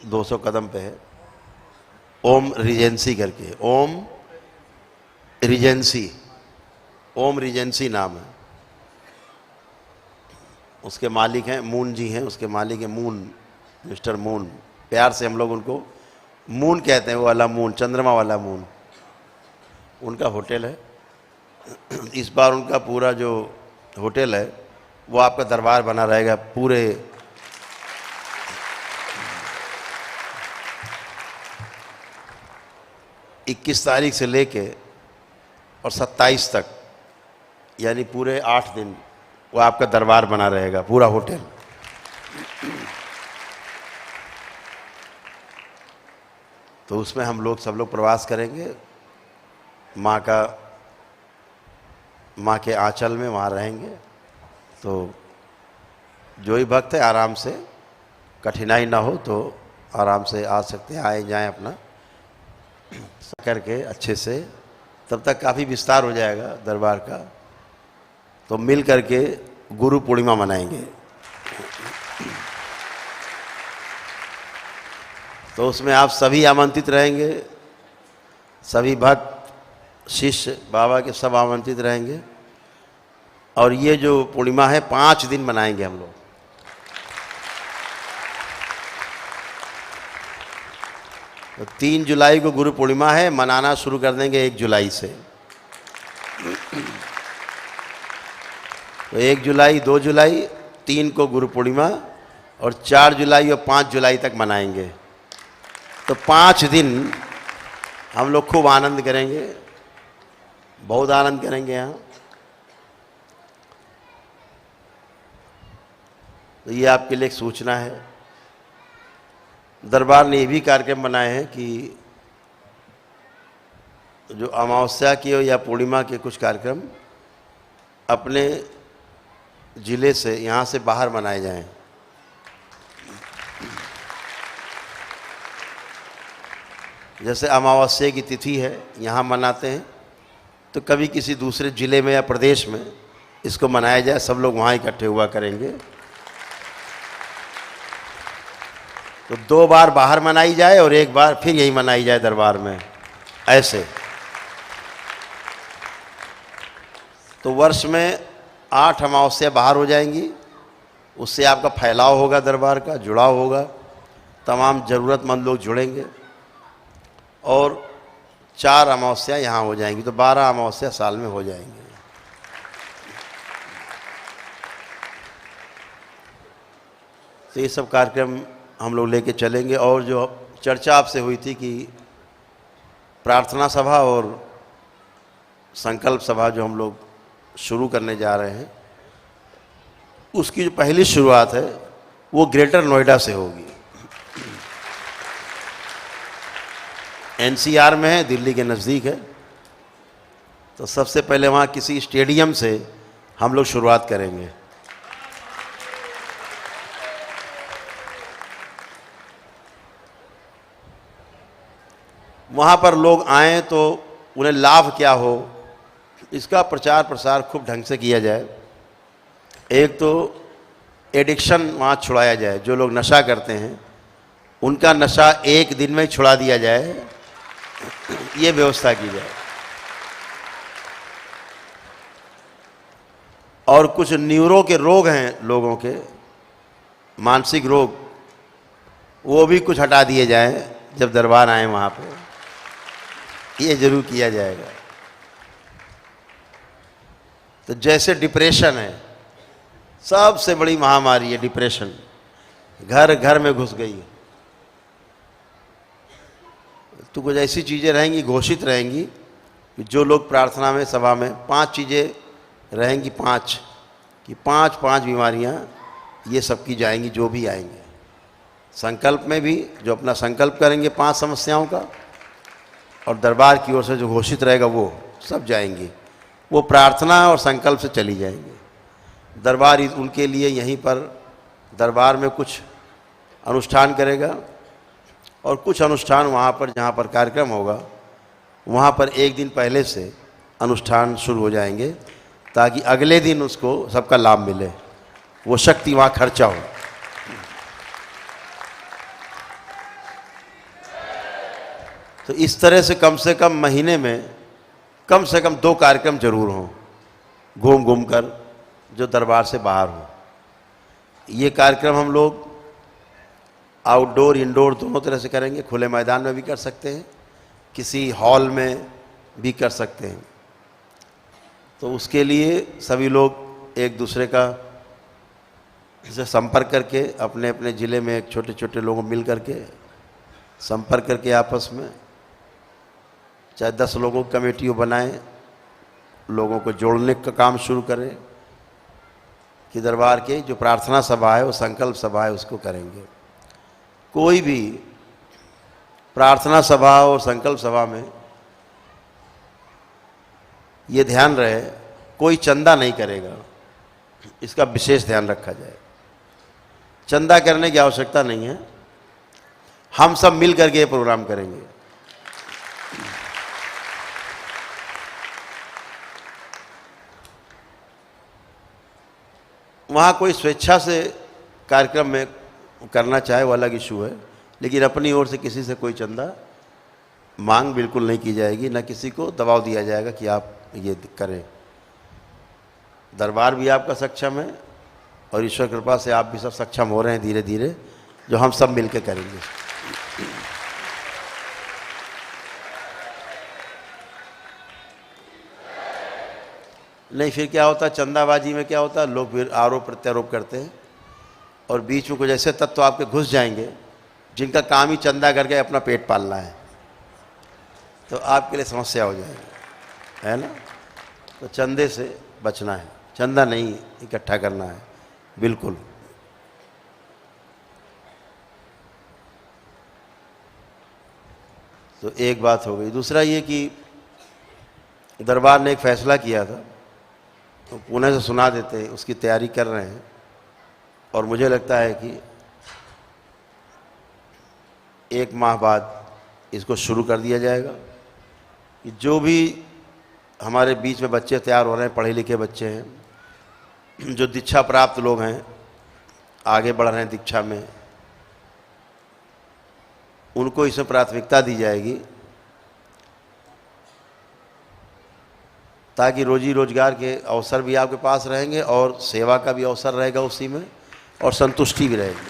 200 कदम पे है, ओम रिजेंसी करके, ओम रिजेंसी नाम है। उसके मालिक हैं मून जी हैं, उसके मालिक हैं मून, मिस्टर मून, प्यार से हम लोग उनको मून कहते हैं, वो वाला मून, चंद्रमा वाला मून, उनका होटल है। इस बार उनका पूरा जो होटल है वो आपका दरबार बना रहेगा, पूरे 21 तारीख से लेके और 27 तक, यानी पूरे 8 दिन वो आपका दरबार बना रहेगा, पूरा होटल। तो उसमें हम लोग सब लोग प्रवास करेंगे, माँ के आंचल में वहाँ रहेंगे। तो जो ही भक्त है आराम से, कठिनाई ना हो तो आराम से आ सकते हैं, आए जाएं अपना करके अच्छे से। तब तक काफ़ी विस्तार हो जाएगा दरबार का, तो मिल करके गुरु पूर्णिमा मनाएंगे। तो उसमें आप सभी आमंत्रित रहेंगे, सभी भक्त शिष्य बाबा के सब आमंत्रित रहेंगे। और ये जो पूर्णिमा है 5 दिन मनाएंगे हम लोग। तो 3 जुलाई को गुरु पूर्णिमा है, मनाना शुरू कर देंगे 1 जुलाई से। तो 1 जुलाई, 2 जुलाई, 3 को गुरु पूर्णिमा और 4 जुलाई और 5 जुलाई तक मनाएंगे। तो 5 दिन हम लोग खूब आनंद करेंगे, बहुत आनंद करेंगे यहाँ। तो ये आपके लिए एक सूचना है। दरबार ने ये भी कार्यक्रम बनाए हैं कि जो अमावस्या के या पूर्णिमा के कुछ कार्यक्रम अपने ज़िले से, यहाँ से बाहर मनाए जाएं। जैसे अमावस्या की तिथि है, यहाँ मनाते हैं, तो कभी किसी दूसरे ज़िले में या प्रदेश में इसको मनाया जाए, सब लोग वहाँ इकट्ठे हुआ करेंगे। तो 2 बार बाहर मनाई जाए और 1 बार फिर यही मनाई जाए दरबार में, ऐसे। तो वर्ष में 8 अमावस्या बाहर हो जाएंगी, उससे आपका फैलाव होगा, दरबार का जुड़ाव होगा, तमाम ज़रूरतमंद लोग जुड़ेंगे। और 4 अमावस्या यहाँ हो जाएंगी, तो 12 अमावस्या साल में हो जाएंगे। तो ये सब कार्यक्रम हम लोग लेके चलेंगे। और जो चर्चा आपसे हुई थी कि प्रार्थना सभा और संकल्प सभा जो हम लोग शुरू करने जा रहे हैं, उसकी जो पहली शुरुआत है वो ग्रेटर नोएडा से होगी। NCR में है, दिल्ली के नज़दीक है। तो सबसे पहले वहाँ किसी स्टेडियम से हम लोग शुरुआत करेंगे। वहाँ पर लोग आएँ तो उन्हें लाभ क्या हो, इसका प्रचार प्रसार खूब ढंग से किया जाए। एक तो एडिक्शन वहाँ छुड़ाया जाए, जो लोग नशा करते हैं उनका नशा 1 दिन में छुड़ा दिया जाए, ये व्यवस्था की जाए। और कुछ न्यूरो के रोग हैं लोगों के, मानसिक रोग, वो भी कुछ हटा दिए जाएं जब दरबार आए वहाँ पे, ये जरूर किया जाएगा। तो जैसे डिप्रेशन है, सबसे बड़ी महामारी है डिप्रेशन, घर घर में घुस गई है। तो कुछ ऐसी चीज़ें रहेंगी, घोषित रहेंगी, कि जो लोग प्रार्थना में, सभा में 5 चीज़ें रहेंगी, 5 कि 5 बीमारियां ये सब की जाएंगी, जो भी आएंगे। संकल्प में भी जो अपना संकल्प करेंगे 5 समस्याओं का, और दरबार की ओर से जो घोषित रहेगा वो सब जाएंगी। वो प्रार्थना और संकल्प से चली जाएंगी। दरबार उनके लिए यहीं पर दरबार में कुछ अनुष्ठान करेगा, और कुछ अनुष्ठान वहाँ पर जहाँ पर कार्यक्रम होगा वहाँ पर 1 दिन पहले से अनुष्ठान शुरू हो जाएंगे, ताकि अगले दिन उसको सबका लाभ मिले, वो शक्ति वहाँ खर्चा हो। तो इस तरह से कम महीने में कम से कम 2 कार्यक्रम जरूर हों, घूम घूम कर, जो दरबार से बाहर हो। ये कार्यक्रम हम लोग आउटडोर इंडोर दोनों तरह से करेंगे। खुले मैदान में भी कर सकते हैं, किसी हॉल में भी कर सकते हैं। तो उसके लिए सभी लोग एक दूसरे का से संपर्क करके, अपने अपने ज़िले में एक छोटे छोटे लोगों मिल करके संपर्क करके आपस में, चाहे 10 लोगों की कमेटियों बनाएं, लोगों को जोड़ने का काम शुरू करें कि दरबार के जो प्रार्थना सभा है, वो संकल्प सभा है, उसको करेंगे। कोई भी प्रार्थना सभा और संकल्प सभा में ये ध्यान रहे, कोई चंदा नहीं करेगा, इसका विशेष ध्यान रखा जाए। चंदा करने की आवश्यकता नहीं है, हम सब मिल करके ये प्रोग्राम करेंगे। वहाँ कोई स्वेच्छा से कार्यक्रम में करना चाहे वो अलग इशू है, लेकिन अपनी ओर से किसी से कोई चंदा मांग बिल्कुल नहीं की जाएगी, न किसी को दबाव दिया जाएगा कि आप ये करें। दरबार भी आपका सक्षम है और ईश्वर कृपा से आप भी सब सक्षम हो रहे हैं धीरे धीरे, जो हम सब मिलकर करेंगे। नहीं फिर क्या होता है, चंदाबाजी में क्या होता है, लोग फिर आरोप प्रत्यारोप करते हैं और बीच में कुछ ऐसे तत्व आपके घुस जाएंगे जिनका काम ही चंदा करके अपना पेट पालना है, तो आपके लिए समस्या हो जाएगी, है ना। तो चंदे से बचना है, चंदा नहीं इकट्ठा करना है बिल्कुल। तो एक बात हो गई। दूसरा ये कि दरबार ने एक फैसला किया था, तो पुणे से सुना देते हैं, उसकी तैयारी कर रहे हैं और मुझे लगता है कि 1 माह बाद इसको शुरू कर दिया जाएगा कि जो भी हमारे बीच में बच्चे तैयार हो रहे हैं, पढ़े लिखे बच्चे हैं, जो दीक्षा प्राप्त लोग हैं, आगे बढ़ रहे हैं दीक्षा में, उनको इसमें प्राथमिकता दी जाएगी ताकि रोजी रोजगार के अवसर भी आपके पास रहेंगे और सेवा का भी अवसर रहेगा उसी में और संतुष्टि भी रहेगी।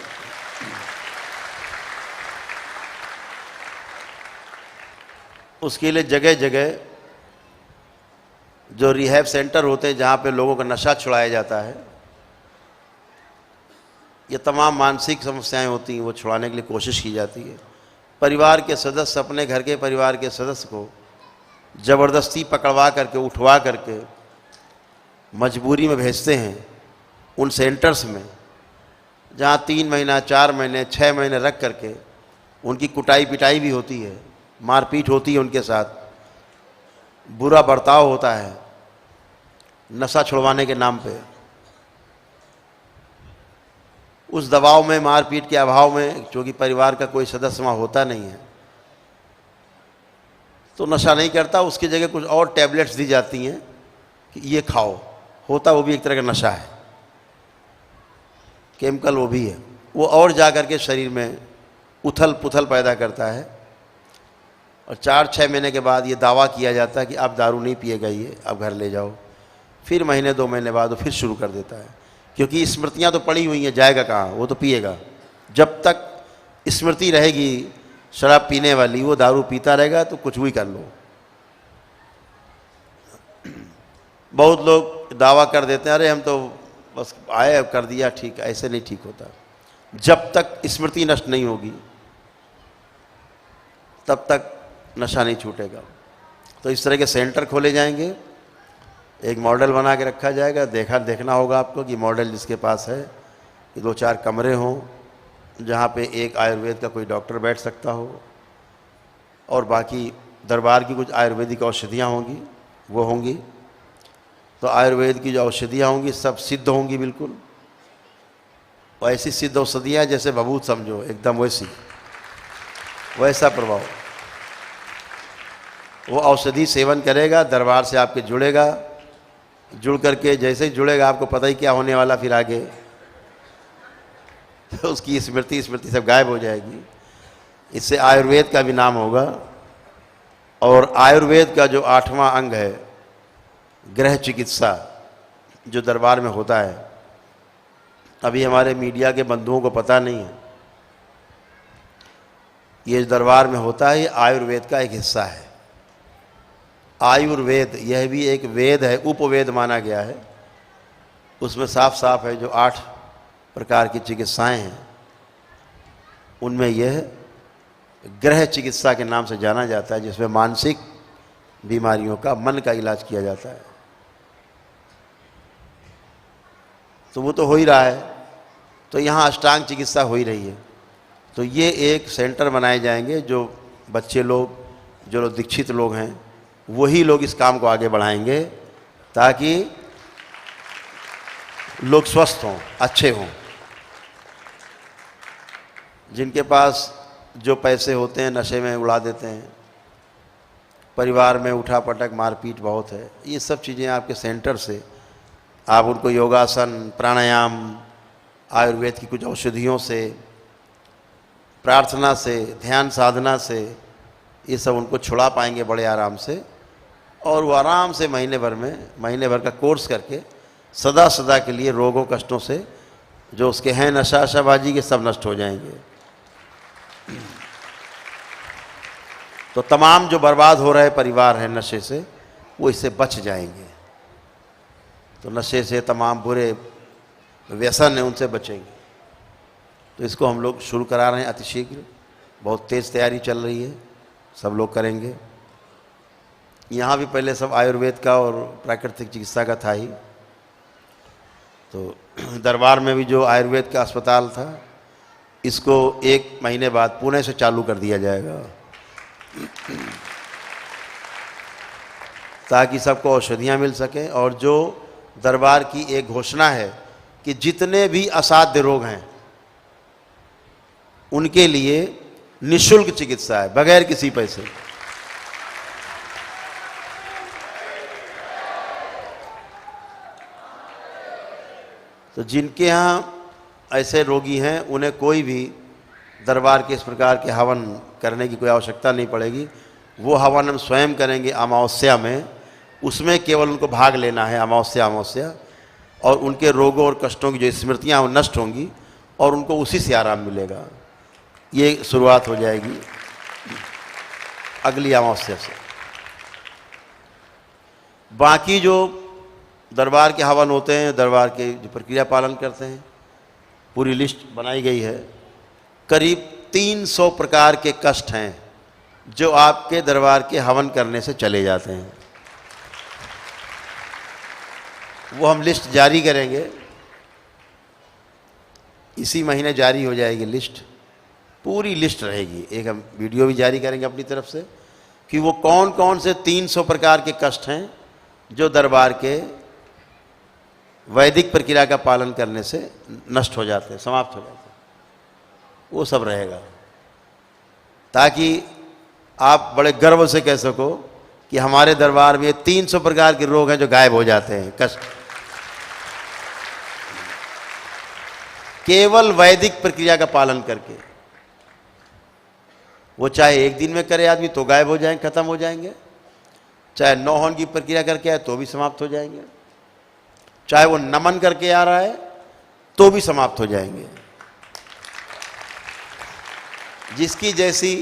उसके लिए जगह जगह जो रिहैब सेंटर होते हैं जहाँ पे लोगों का नशा छुड़ाया जाता है, ये तमाम मानसिक समस्याएं होती हैं, वो छुड़ाने के लिए कोशिश की जाती है। परिवार के सदस्य अपने घर के परिवार के सदस्य को ज़बरदस्ती पकड़वा करके उठवा करके मजबूरी में भेजते हैं उन सेंटर्स में, जहाँ 3 महीना 4 महीने 6 महीने रख करके उनकी कुटाई पिटाई भी होती है, मारपीट होती है, उनके साथ बुरा बर्ताव होता है नशा छुड़वाने के नाम पे। उस दबाव में, मारपीट के अभाव में, क्योंकि परिवार का कोई सदस्य वहाँ होता नहीं है तो नशा नहीं करता, उसकी जगह कुछ और टैबलेट्स दी जाती हैं कि ये खाओ, होता वो भी एक तरह का नशा है, केमिकल वो भी है, वो और जा कर के शरीर में उथल पुथल पैदा करता है और 4-6 महीने के बाद ये दावा किया जाता है कि आप दारू नहीं पिएगा, ये आप घर ले जाओ। फिर महीने 2 महीने बाद वो फिर शुरू कर देता है, क्योंकि स्मृतियाँ तो पड़ी हुई हैं, जाएगा कहाँ, वो तो पिएगा। जब तक स्मृति रहेगी शराब पीने वाली, वो दारू पीता रहेगा तो कुछ भी कर लो। बहुत लोग दावा कर देते हैं, अरे हम तो बस आए कर दिया ठीक, ऐसे नहीं ठीक होता। जब तक स्मृति नष्ट नहीं होगी तब तक नशा नहीं छूटेगा। तो इस तरह के सेंटर खोले जाएंगे, एक मॉडल बना के रखा जाएगा। देखना होगा आपको कि मॉडल जिसके पास है कि 2-4 कमरे हों जहाँ पे एक आयुर्वेद का कोई डॉक्टर बैठ सकता हो और बाकी दरबार की कुछ आयुर्वेदिक औषधियाँ होंगी, वो होंगी। तो आयुर्वेद की जो औषधियाँ होंगी सब सिद्ध होंगी बिल्कुल, और ऐसी सिद्ध औषधियाँ जैसे भभूत समझो, एकदम वैसा प्रभाव। वो औषधि सेवन करेगा, दरबार से आपके जुड़ेगा, जुड़ करके जैसे ही जुड़ेगा आपको पता ही क्या होने वाला फिर आगे, तो उसकी स्मृति सब गायब हो जाएगी। इससे आयुर्वेद का भी नाम होगा। और आयुर्वेद का जो 8वां अंग है गृह चिकित्सा, जो दरबार में होता है, अभी हमारे मीडिया के बंधुओं को पता नहीं है, ये दरबार में होता है, ये आयुर्वेद का एक हिस्सा है। आयुर्वेद यह भी एक वेद है, उपवेद माना गया है। उसमें साफ साफ है जो 8 प्रकार की चिकित्साएं हैं, उनमें यह गृह चिकित्सा के नाम से जाना जाता है, जिसमें मानसिक बीमारियों का, मन का इलाज किया जाता है। तो वो तो हो ही रहा है, तो यहाँ अष्टांग चिकित्सा हो ही रही है। तो ये एक सेंटर बनाए जाएंगे, जो बच्चे लोग, जो लोग दीक्षित लोग हैं, वही लोग इस काम को आगे बढ़ाएंगे ताकि लोग स्वस्थ हों, अच्छे हों। जिनके पास जो पैसे होते हैं नशे में उड़ा देते हैं, परिवार में उठा पटक मारपीट बहुत है। ये सब चीज़ें आपके सेंटर से आप उनको योगासन, प्राणायाम, आयुर्वेद की कुछ औषधियों से, प्रार्थना से, ध्यान साधना से ये सब उनको छुड़ा पाएंगे बड़े आराम से। और वो आराम से महीने भर का कोर्स करके सदा सदा के लिए रोगों कष्टों से जो उसके हैं नशाबाजी के सब नष्ट हो जाएंगे। तो तमाम जो बर्बाद हो रहे परिवार हैं नशे से, वो इससे बच जाएंगे। तो नशे से तमाम बुरे व्यसन हैं उनसे बचेंगे। तो इसको हम लोग शुरू करा रहे हैं अतिशीघ्र, बहुत तेज़ तैयारी चल रही है, सब लोग करेंगे। यहाँ भी पहले सब आयुर्वेद का और प्राकृतिक चिकित्सा का था ही, तो दरबार में भी जो आयुर्वेद का अस्पताल था, इसको 1 महीने बाद पुणे से चालू कर दिया जाएगा, ताकि सबको औषधियाँ मिल सकें। और जो दरबार की एक घोषणा है कि जितने भी असाध्य रोग हैं उनके लिए निःशुल्क चिकित्सा है, बगैर किसी पैसे। तो जिनके यहाँ ऐसे रोगी हैं उन्हें कोई भी दरबार के इस प्रकार के हवन करने की कोई आवश्यकता नहीं पड़ेगी। वो हवन हम स्वयं करेंगे अमावस्या में, उसमें केवल उनको भाग लेना है अमावस्या, और उनके रोगों और कष्टों की जो स्मृतियाँ वो नष्ट होंगी और उनको उसी से आराम मिलेगा। ये शुरुआत हो जाएगी अगली अमावस्या से। बाकी जो दरबार के हवन होते हैं, दरबार के जो प्रक्रिया पालन करते हैं, पूरी लिस्ट बनाई गई है। करीब 300 प्रकार के कष्ट हैं जो आपके दरबार के हवन करने से चले जाते हैं। वो हम लिस्ट जारी करेंगे, इसी महीने जारी हो जाएगी लिस्ट, पूरी लिस्ट रहेगी। एक हम वीडियो भी जारी करेंगे अपनी तरफ से कि वो कौन कौन से 300 प्रकार के कष्ट हैं जो दरबार के वैदिक प्रक्रिया का पालन करने से नष्ट हो जाते हैं, समाप्त हो जाते हैं। वो सब रहेगा ताकि आप बड़े गर्व से कह सको कि हमारे दरबार में 300 प्रकार के रोग हैं जो गायब हो जाते हैं, कष्ट केवल वैदिक प्रक्रिया का पालन करके। वो चाहे 1 दिन में करे आदमी तो गायब हो जाएंगे, खत्म हो जाएंगे, चाहे नौहन की प्रक्रिया करके आए तो भी समाप्त हो जाएंगे, चाहे वो नमन करके आ रहा है तो भी समाप्त हो जाएंगे। जिसकी जैसी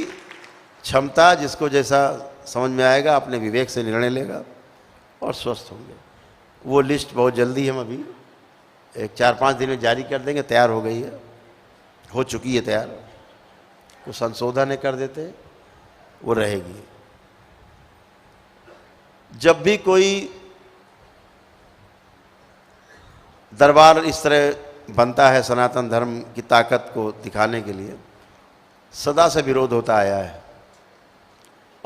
क्षमता, जिसको जैसा समझ में आएगा, अपने विवेक से निर्णय लेगा और स्वस्थ होंगे। वो लिस्ट बहुत जल्दी हम अभी 4-5 दिन में जारी कर देंगे। तैयार हो गई है, हो चुकी है तैयार, कुछ संशोधन कर देते हैं, वो रहेगी। जब भी कोई दरबार इस तरह बनता है सनातन धर्म की ताकत को दिखाने के लिए, सदा से विरोध होता आया है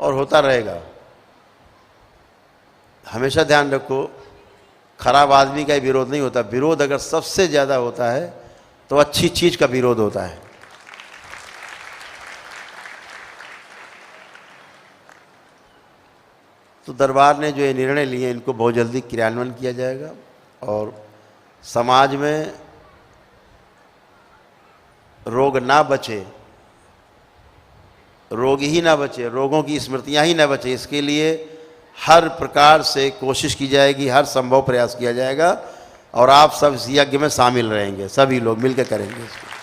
और होता रहेगा। हमेशा ध्यान रखो, खराब आदमी का ही विरोध नहीं होता, विरोध अगर सबसे ज़्यादा होता है तो अच्छी चीज़ का विरोध होता है। तो दरबार ने जो ये निर्णय लिए इनको बहुत जल्दी क्रियान्वयन किया जाएगा और समाज में रोग ना बचे, रोग ही ना बचे, रोगों की स्मृतियां ही ना बचे, इसके लिए हर प्रकार से कोशिश की जाएगी, हर संभव प्रयास किया जाएगा। और आप सब इस यज्ञ में शामिल रहेंगे, सभी लोग मिलकर करेंगे इसको।